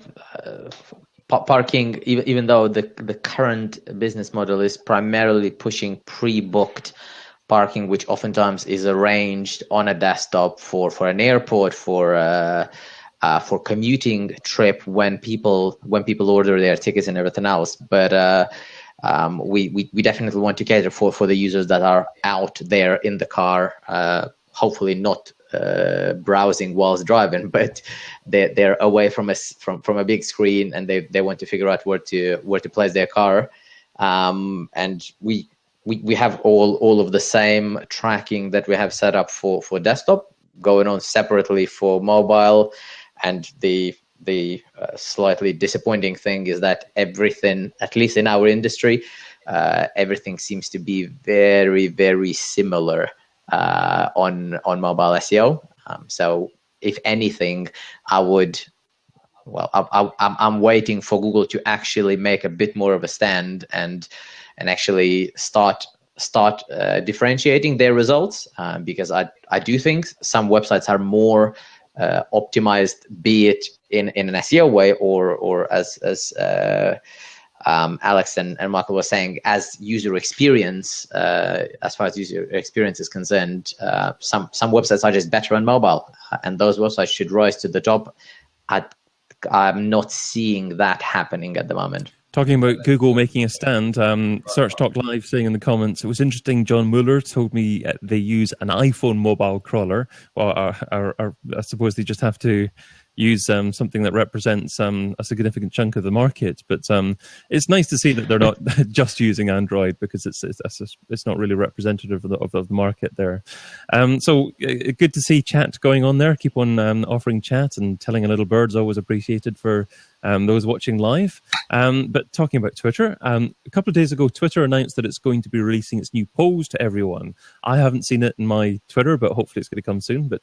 parking, even though the current business model is primarily pushing pre-booked parking, which oftentimes is arranged on a desktop for an airport, for commuting trip when people order their tickets and everything else. But we definitely want to cater for the users that are out there in the car, hopefully not browsing whilst driving, but they're away from a big screen, and they want to figure out where to place their car. And we have all of the same tracking that we have set up for desktop going on separately for mobile. And the slightly disappointing thing is that everything, at least in our industry, everything seems to be very, very similar on mobile SEO. So if anything, I'm waiting for Google to actually make a bit more of a stand and actually start differentiating their results, because I do think some websites are more optimized, be it in an SEO way or as Alex and Michael were saying, as user experience, as far as user experience is concerned, some websites are just better on mobile, and those websites should rise to the top. I'm not seeing that happening at the moment. Talking about Google making a stand, Search Talk Live saying in the comments, it was interesting, John Mueller told me they use an iPhone mobile crawler. Well, I suppose they just have to use something that represents a significant chunk of the market. But it's nice to see that they're not just using Android, because it's not really representative of the market there. So good to see chat going on there. Keep on offering chat, and telling a little bird's always appreciated for those watching live. But talking about Twitter, a couple of days ago, Twitter announced that it's going to be releasing its new polls to everyone. I haven't seen it in my Twitter, but hopefully it's going to come soon. But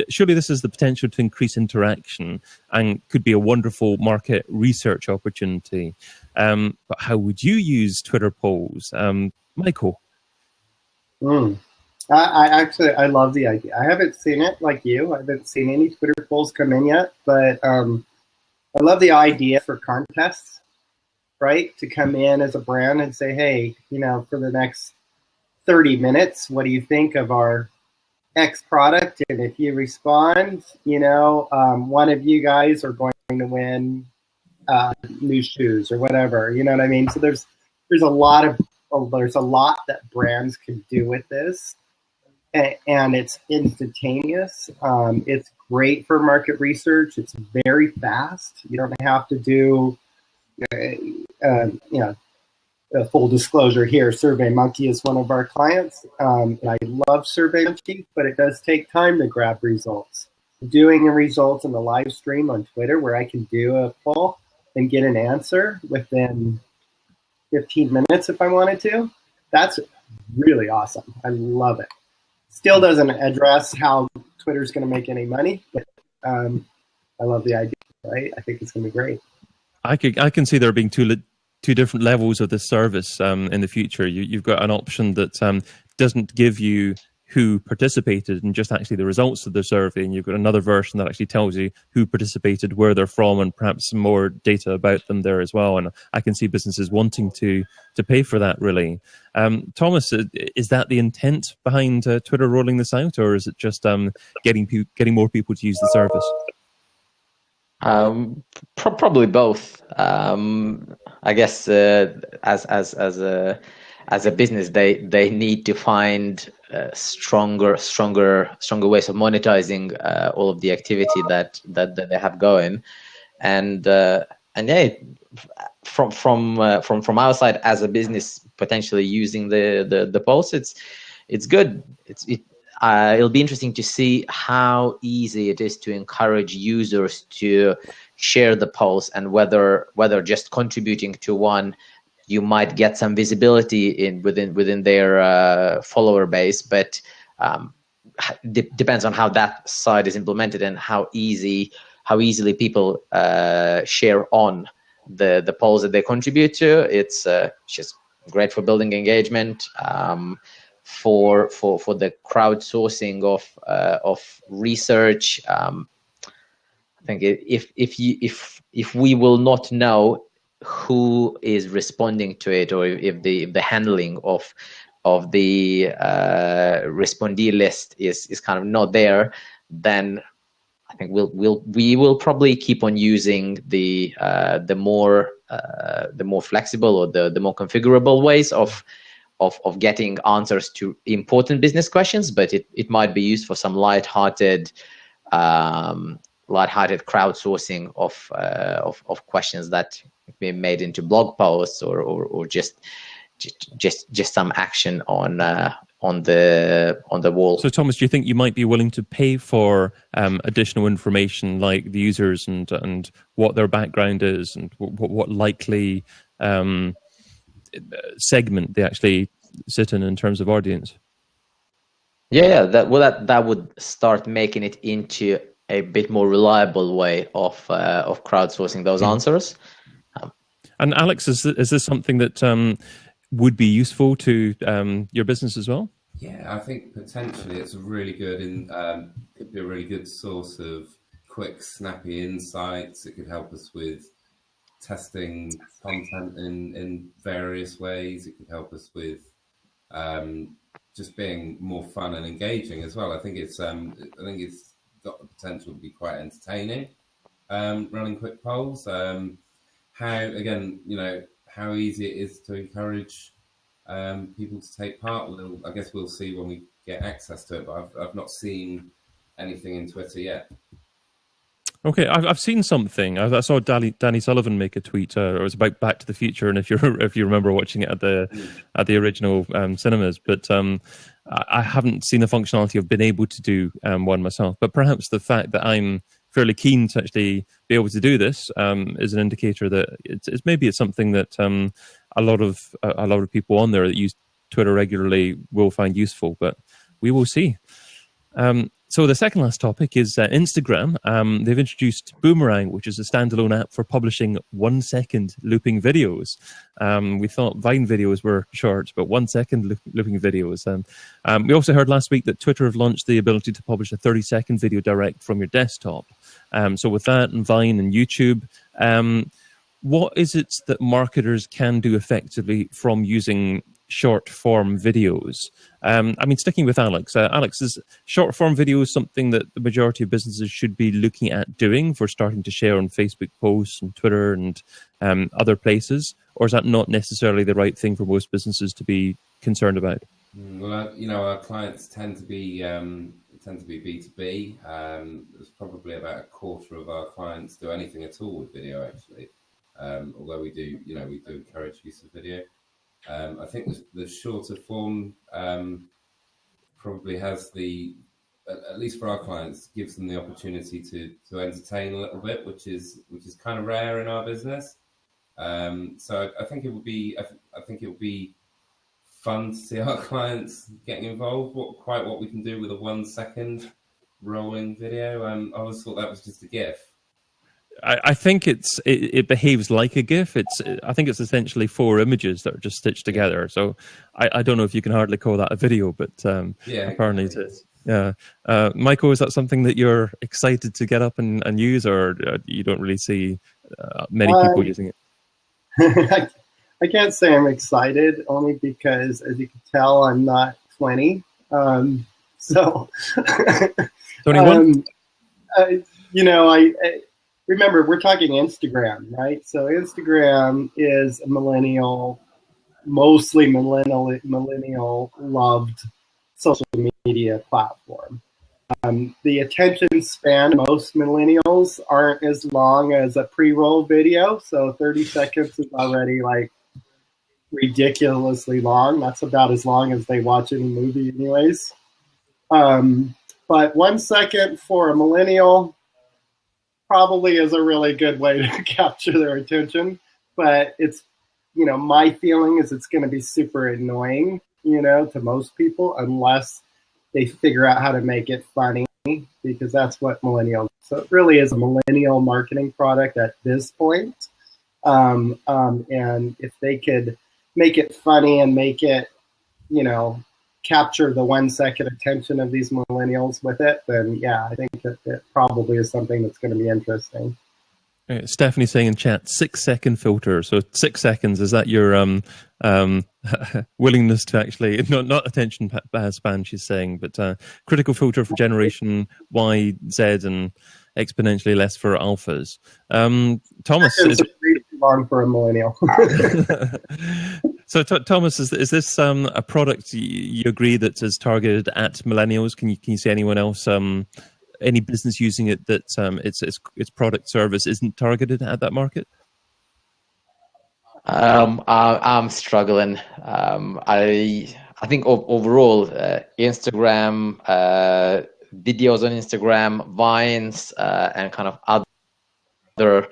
surely this has the potential to increase interaction and could be a wonderful market research opportunity. But how would you use Twitter polls? Michael? I love the idea. I haven't seen it like you. I haven't seen any Twitter polls come in yet, but I love the idea for contests, right? To come in as a brand and say, hey, for the next 30 minutes, what do you think of our X product? And if you respond, one of you guys are going to win new shoes or whatever. You know what I mean? So there's a lot that brands can do with this, and it's instantaneous. It's great for market research. It's very fast. You don't have to do full disclosure here, SurveyMonkey is one of our clients. And I love SurveyMonkey, but it does take time to grab results. Doing a result in the live stream on Twitter where I can do a poll and get an answer within 15 minutes if I wanted to, that's really awesome. I love it. Still doesn't address how Twitter's going to make any money, but I love the idea, right? I think it's going to be great. I can see there being two different levels of this service in the future. You've got an option that doesn't give you who participated and just actually the results of the survey, and you've got another version that actually tells you who participated, where they're from, and perhaps some more data about them there as well. And I can see businesses wanting to pay for that, really. Thomas, is that the intent behind Twitter rolling this out, or is it just getting more people to use the service? Probably both. I guess as a business, they need to find stronger ways of monetizing all of the activity that they have going, and yeah, from our side as a business, potentially using the polls, it's good. It'll be interesting to see how easy it is to encourage users to share the polls, and whether just contributing to one, you might get some visibility within their follower base, but depends on how that side is implemented and how easily people share on the polls that they contribute to. It's just great for building engagement. For the crowdsourcing of research, I think if we will not know who is responding to it, or if the handling of the respondee list is kind of not there, then I think we will probably keep on using the more flexible, or the more configurable ways of getting answers to important business questions, but it might be used for some light-hearted crowdsourcing of questions that be made into blog posts, or just some action on the wall. So, Thomas, do you think you might be willing to pay for additional information, like the users and what their background is, and what likely segment they actually sit in terms of audience? Yeah, that would start making it into a bit more reliable way of crowdsourcing those answers. And Alex, is this something that would be useful to your business as well? Yeah, I think potentially it's a really good could be a really good source of quick, snappy insights. It could help us with testing content in various ways. It could help us with just being more fun and engaging as well. I think it's got the potential to be quite entertaining. Running quick polls. How easy it is to encourage people to take part. I guess we'll see when we get access to it, but I've not seen anything in Twitter yet. Okay, I've seen something. I saw Danny Sullivan make a tweet. It was about Back to the Future, and if you remember watching it at the original cinemas, but I haven't seen the functionality of being able to do one myself. But perhaps the fact that I'm fairly keen to actually be able to do this is an indicator that it's something that a lot of people on there that use Twitter regularly will find useful. But we will see. So the second last topic is Instagram. They've introduced Boomerang, which is a standalone app for publishing 1-second looping videos. We thought Vine videos were short, but 1-second looping videos. We also heard last week that Twitter have launched the ability to publish a 30-second video direct from your desktop. So with that, and Vine and YouTube, what is it that marketers can do effectively from using short-form videos? Sticking with Alex. Alex, is short-form videos something that the majority of businesses should be looking at doing for starting to share on Facebook posts and Twitter and other places? Or is that not necessarily the right thing for most businesses to be concerned about? Well, our clients tend to be B2B. There's probably about a quarter of our clients do anything at all with video, actually. Although we do encourage use of video. I think the shorter form probably has at least for our clients, gives them the opportunity to entertain a little bit, which is kind of rare in our business. So I think it would be fun to see our clients getting involved. What we can do with a 1 second rolling video. I always thought that was just a GIF. I think it behaves like a GIF. I think it's essentially 4 images that are just stitched together. So I don't know if you can hardly call that a video, but apparently it is. Yeah, Michael, is that something that you're excited to get up and use, or you don't really see many people using it? I can't say I'm excited, only because, as you can tell, I'm not 20. So, 21. I remember we're talking Instagram, right? So Instagram is a mostly millennial loved social media platform. The attention span of most millennials aren't as long as a pre-roll video. So 30 seconds is already like ridiculously long. That's about as long as they watch any movie anyways. But 1 second for a millennial probably is a really good way to capture their attention. But it's, my feeling is it's going to be super annoying, to most people, unless they figure out how to make it funny, because that's what millennials. So it really is a millennial marketing product at this point. And if they could make it funny and make it, capture the 1 second attention of these millennials with it, then yeah, I think that it probably is something that's going to be interesting. Stephanie saying in chat, 6 second filter. So 6 seconds, is that your willingness to actually, not attention span, she's saying, but critical filter for generation Y, Z, and exponentially less for alphas. Thomas, is too long for a millennial. So Thomas, is this a product you agree that is targeted at millennials? Can you see anyone else, any business using it that its product service isn't targeted at that market? I'm struggling. I think overall, Instagram, videos on Instagram, Vines, and kind of other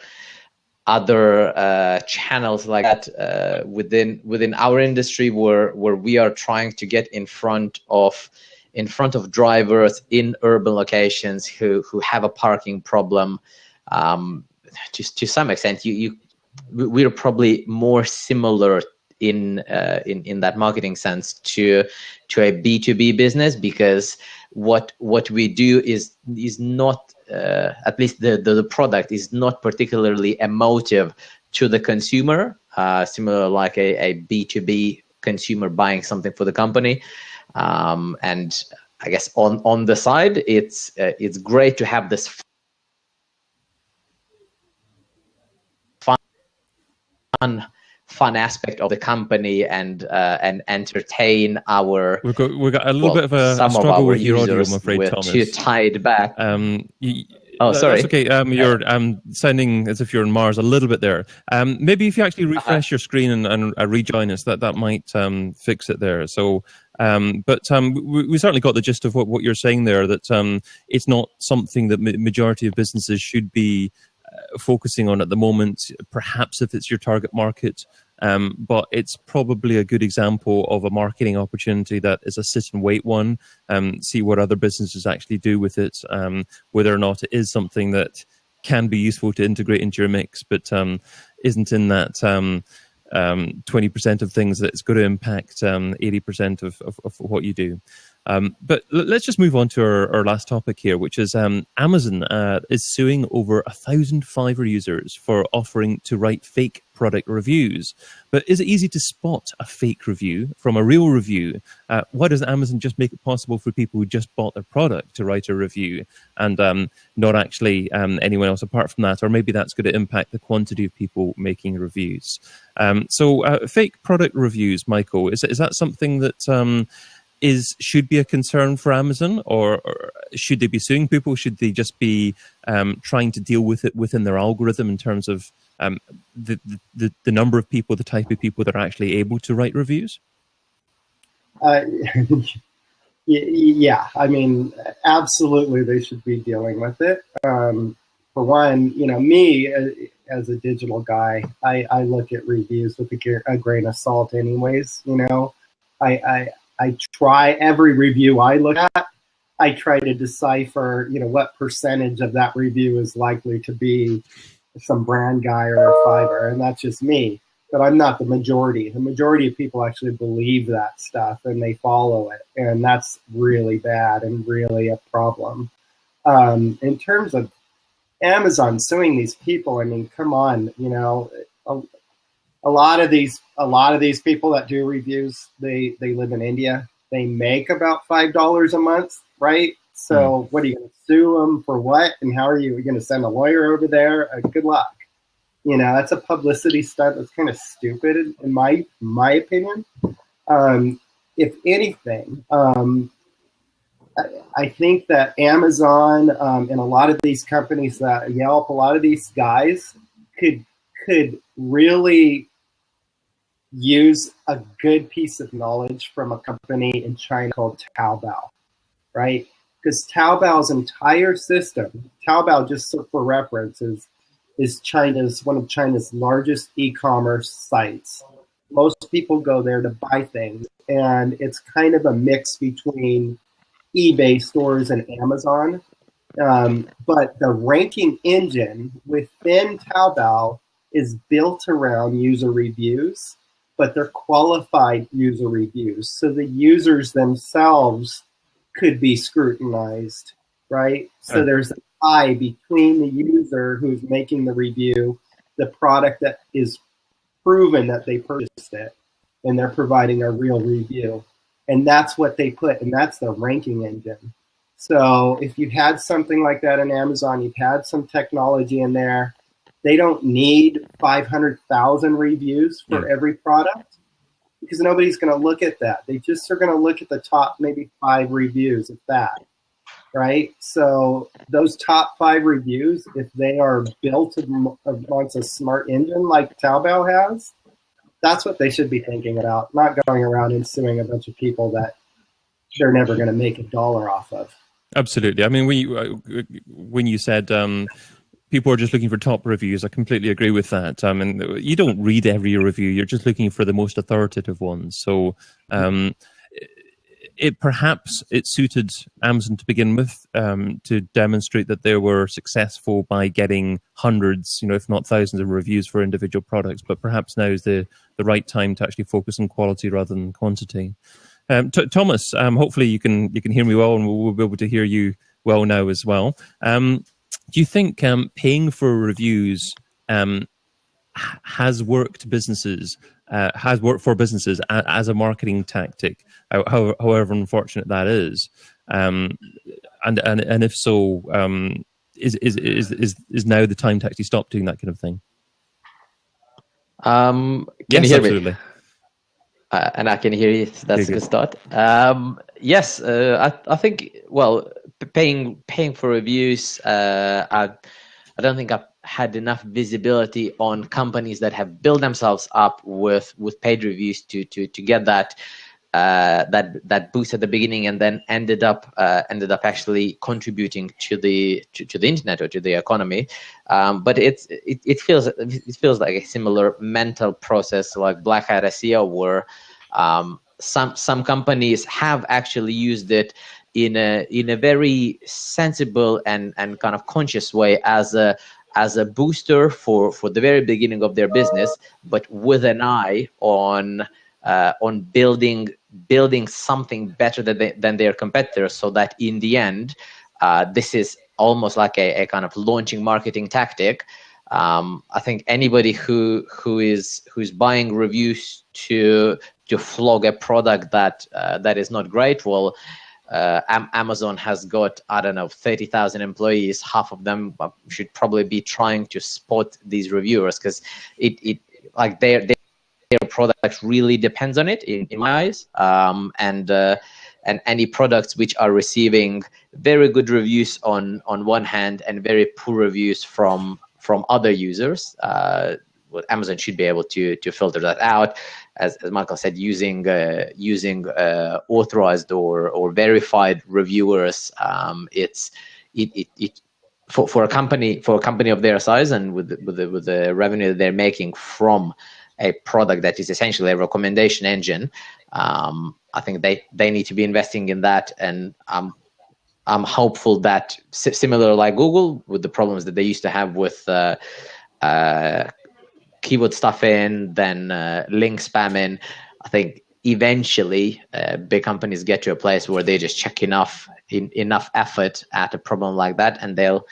channels like that within our industry, where we are trying to get in front of drivers in urban locations who have a parking problem. To some extent, we're probably more similar in that marketing sense to a B2B business, because what we do is not, at least the product is not particularly emotive to the consumer, similar like a B2B consumer buying something for the company. And I guess on the side, it's great to have this fun aspect of the company and entertain our. We've got a little bit of a struggle with your audio, I'm afraid, Thomas. Too tied back. Sorry. That's okay. You're sounding as if you're on Mars a little bit there. Maybe if you actually refresh your screen and rejoin us, that might fix it there. So, but we certainly got the gist of what you're saying there, that it's not something that majority of businesses should be focusing on at the moment, perhaps if it's your target market. But it's probably a good example of a marketing opportunity that is a sit and wait one. See what other businesses actually do with it, whether or not it is something that can be useful to integrate into your mix, but isn't in that 20% of things that it's going to impact 80% of what you do. But let's just move on to our last topic here, which is Amazon is suing over 1,000 Fiverr users for offering to write fake product reviews. But is it easy to spot a fake review from a real review? Why doesn't Amazon just make it possible for people who just bought their product to write a review and not actually anyone else apart from that? Or maybe that's going to impact the quantity of people making reviews. So fake product reviews, Michael, is that something that should be a concern for Amazon, or should they be suing people? Should they just be trying to deal with it within their algorithm in terms of the number of people, the type of people that are actually able to write reviews? Yeah, I mean, absolutely, they should be dealing with it. For one, me as a digital guy, I look at reviews with a grain of salt, anyways. I try every review I look at. I try to decipher, what percentage of that review is likely to be some brand guy or a Fiverr, and that's just me. But I'm not the majority. The majority of people actually believe that stuff and they follow it, and that's really bad and really a problem. In terms of Amazon suing these people, I mean, come on, a lot of these people that do reviews, they live in India. They make about $5 a month, right? So what are you going to sue them for? What? And how are you going to send a lawyer over there? Good luck. That's a publicity stunt that's kind of stupid in my opinion. If anything, I think that Amazon and a lot of these companies, that Yelp, a lot of these guys could really use a good piece of knowledge from a company in China called Taobao, right? Because Taobao's entire system, Taobao, just for reference, is one of China's largest e-commerce sites. Most people go there to buy things, and it's kind of a mix between eBay stores and Amazon. But the ranking engine within Taobao is built around user reviews, but they're qualified user reviews. So the users themselves could be scrutinized, right? So there's a tie between the user who's making the review, the product that is proven that they purchased it, and they're providing a real review. And that's what they put, and that's the ranking engine. So if you had something like that in Amazon, you've had some technology in there, they don't need 500,000 reviews for every product, because nobody's going to look at that. They just are going to look at the top maybe 5 reviews, if that, right? So those top 5 reviews, if they are built amongst a smart engine like Taobao has, that's what they should be thinking about, not going around and suing a bunch of people that they're never going to make $1 off of. Absolutely. I mean, when you said people are just looking for top reviews, I completely agree with that. And you don't read every review; you're just looking for the most authoritative ones. So, perhaps it suited Amazon to begin with, to demonstrate that they were successful by getting hundreds, if not thousands, of reviews for individual products. But perhaps now is the right time to actually focus on quality rather than quantity. Thomas, hopefully you can hear me well, and we'll be able to hear you well now as well. Do you think paying for reviews has worked for businesses as a marketing tactic, however unfortunate that is? And if so, is now the time to actually stop doing that kind of thing? Can yes, you hear absolutely. me? And I can hear you. So that's a good start. Yes, I think, well, paying for reviews, I don't think I've had enough visibility on companies that have built themselves up with paid reviews to get that boost at the beginning, and then ended up actually contributing to the internet or to the economy. But it feels like a similar mental process like Black Hat SEO, where some companies have actually used it in a very sensible and kind of conscious way as a booster for the very beginning of their business, but with an eye on building something better than their competitors, so that in the end, this is almost like a kind of launching marketing tactic. I think anybody who's buying reviews to flog a product that is not great, well, Amazon has got, I don't know, 30,000 employees. Half of them should probably be trying to spot these reviewers, because it like their product really depends on it in my eyes. And any products which are receiving very good reviews on one hand and very poor reviews from from other users. Well, Amazon should be able to filter that out, as Michael said, using authorized or verified reviewers. For a company of their size and with the revenue that they're making from a product that is essentially a recommendation engine, I think they need to be investing in that. And I'm hopeful that similar like Google, with the problems that they used to have with keyword stuffing, then link spamming, I think eventually big companies get to a place where they just check enough effort at a problem like that, and they'll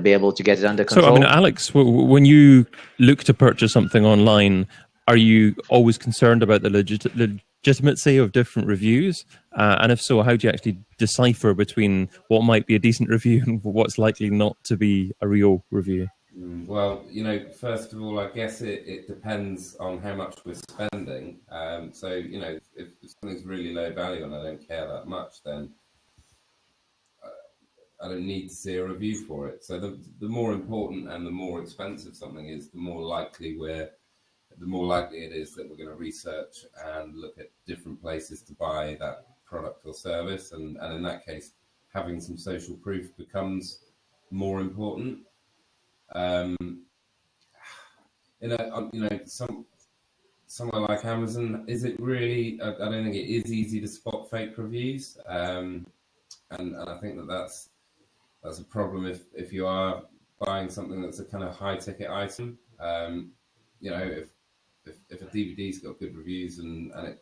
be able to get it under control. So, I mean, Alex, when you look to purchase something online, are you always concerned about the legitimacy of different reviews? And if so, how do you actually decipher between what might be a decent review and what's likely not to be a real review? Well, first of all, I guess it depends on how much we're spending. So, if something's really low value and I don't care that much, then I don't need to see a review for it. So the more important and the more expensive something is, the more likely it is that we're going to research and look at different places to buy that product or service. And in that case, having some social proof becomes more important. Somewhere like Amazon, is it really? I don't think it is easy to spot fake reviews, and I think that's a problem if you are buying something that's a kind of high ticket item. If a DVD's got good reviews and I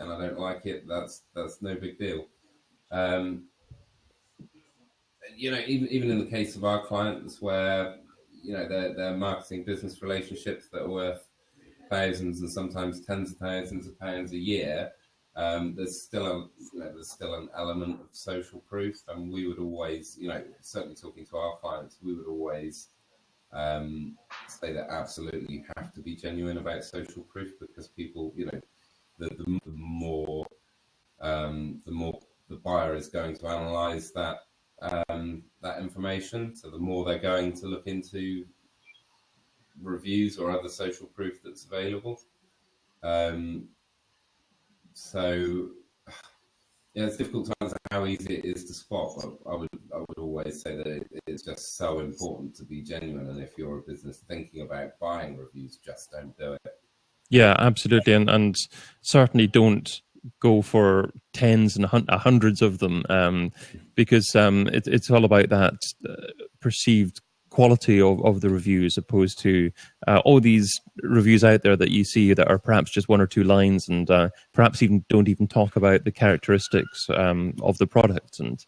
don't like it, that's no big deal. Even in the case of our clients where they're marketing business relationships that are worth thousands and sometimes tens of thousands of pounds a year, there's still an element of social proof, and we would always, certainly talking to our clients, we would always say that absolutely you have to be genuine about social proof, because people, the more the buyer is going to analyze that information, so the more they're going to look into reviews or other social proof that's available. It's difficult to answer how easy it is to spot, but I would always say that it's just so important to be genuine, and if you're a business thinking about buying reviews, just don't do it. Yeah, absolutely, and certainly don't go for tens and hundreds of them, because it's all about that perceived quality of the review, as opposed to all these reviews out there that you see that are perhaps just one or two lines, and perhaps don't even talk about the characteristics of the product, and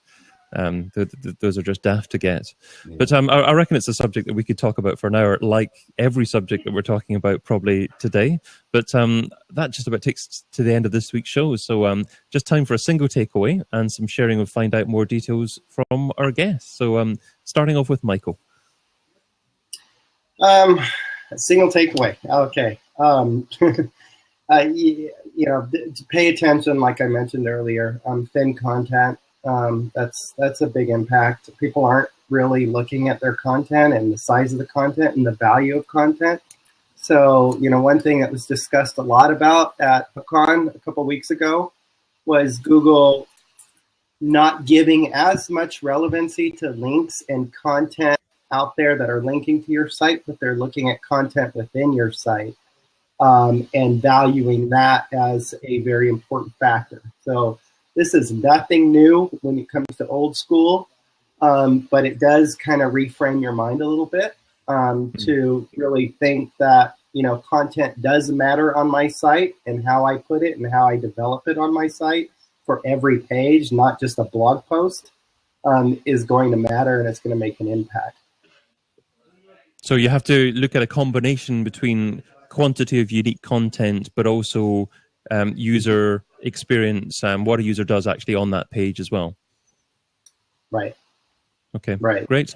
those are just daft to get. Yeah. But I reckon it's a subject that we could talk about for an hour, like every subject that we're talking about probably today. But that just about takes us to the end of this week's show. So just time for a single takeaway and some sharing of find out more details from our guests. So starting off with Michael. A single takeaway. Okay. To pay attention, like I mentioned earlier, thin content. That's a big impact. People aren't really looking at their content and the size of the content and the value of content. So, one thing that was discussed a lot about at Pecan a couple of weeks ago was Google not giving as much relevancy to links and content out there that are linking to your site, but they're looking at content within your site and valuing that as a very important factor. So this is nothing new when it comes to old school, but it does kind of reframe your mind a little bit to really think that, content does matter on my site, and how I put it and how I develop it on my site for every page, not just a blog post, is going to matter, and it's going to make an impact. So you have to look at a combination between quantity of unique content, but also user experience, what a user does actually on that page as well. Right. Okay, right. Great.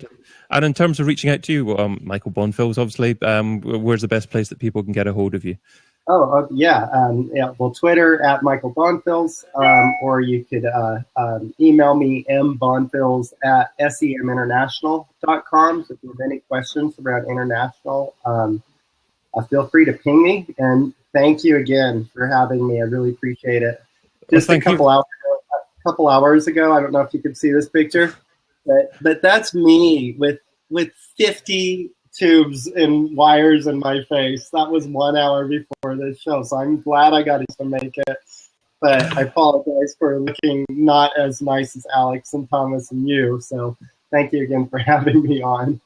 And in terms of reaching out to you, Michael Bonfils, obviously, where's the best place that people can get a hold of you? Yeah. Well, Twitter at Michael Bonfils, or you could email me mbonfils@seminternational.com. So if you have any questions about international, feel free to ping me. And thank you again for having me. I really appreciate it. Just a couple hours ago, I don't know if you can see this picture, but that's me with 50 tubes and wires in my face. That was 1 hour before this show, so I'm glad I got to make it. But I apologize for looking not as nice as Alex and Thomas and you. So thank you again for having me on.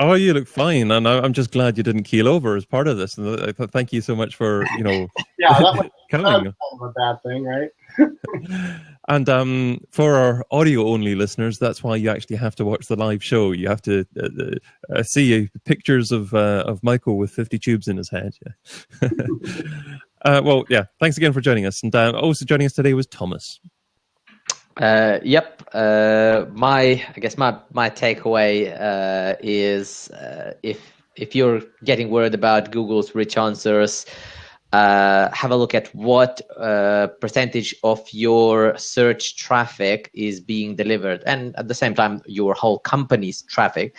Oh, you look fine, and I'm just glad you didn't keel over as part of this. And thank you so much for yeah, that was coming. Kind of a bad thing, right? And for our audio-only listeners, that's why you actually have to watch the live show. You have to see pictures of Michael with 50 tubes in his head. Yeah. Well, yeah. Thanks again for joining us, and also joining us today was Thomas. Yep. My takeaway is if you're getting worried about Google's rich answers, have a look at what percentage of your search traffic is being delivered, and at the same time, your whole company's traffic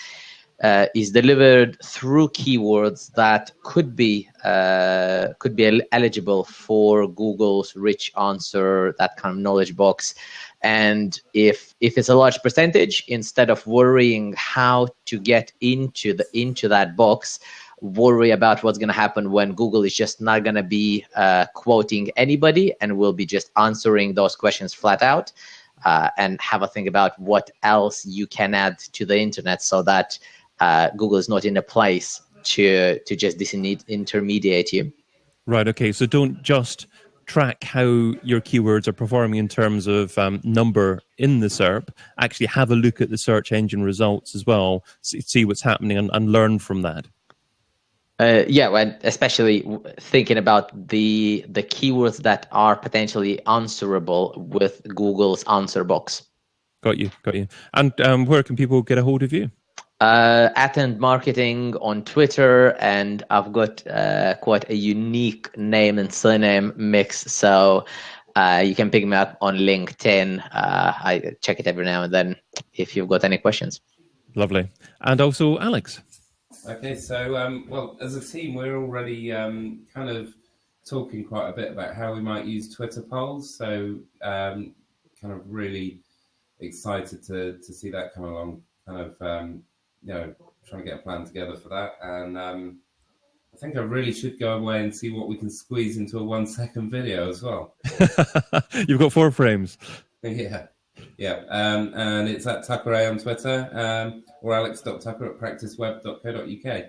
is delivered through keywords that could be eligible for Google's rich answer, that kind of knowledge box. And if it's a large percentage, instead of worrying how to get into that box, worry about what's going to happen when Google is just not going to be quoting anybody and will be just answering those questions flat out, and have a think about what else you can add to the internet so that Google is not in a place to just disintermediate you. Right. Okay. So don't just track how your keywords are performing in terms of number in the SERP. Actually have a look at the search engine results as well, see what's happening and learn from that. And especially thinking about the keywords that are potentially answerable with Google's answer box. Got you. And where can people get a hold of you? @marketing on Twitter, and I've got quite a unique name and surname mix, so you can pick me up on LinkedIn. I check it every now and then if you've got any questions. Lovely. And also Alex. Okay, so well, as a team, we're already kind of talking quite a bit about how we might use Twitter polls. So kind of really excited to see that come along. Kind of trying to get a plan together for that. And I think I really should go away and see what we can squeeze into a 1-second video as well. You've got 4 frames. Yeah. And it's at Tucker A on Twitter, or alex.tucker@practiceweb.co.uk.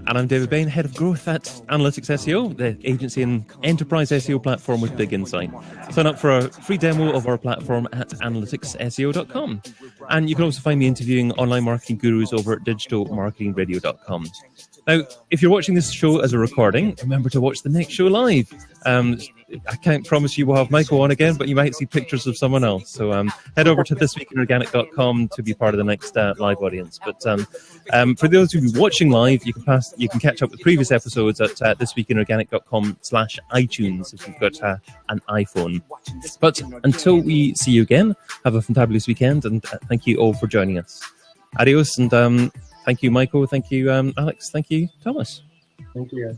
And I'm David Bain, Head of Growth at Analytics SEO, the agency and enterprise SEO platform with big insight. Sign up for a free demo of our platform at analyticsseo.com. And you can also find me interviewing online marketing gurus over at digitalmarketingradio.com. Now, if you're watching this show as a recording, remember to watch the next show live. I can't promise you we'll have Michael on again, but you might see pictures of someone else. So head over to thisweekinorganic.com to be part of the next live audience. But for those of you watching live, you can catch up with previous episodes at thisweekinorganic.com/iTunes if you've got an iPhone. But until we see you again, have a fantabulous weekend, and thank you all for joining us. Adios, and thank you, Michael. Thank you, Alex. Thank you, Thomas. Thank you, guys.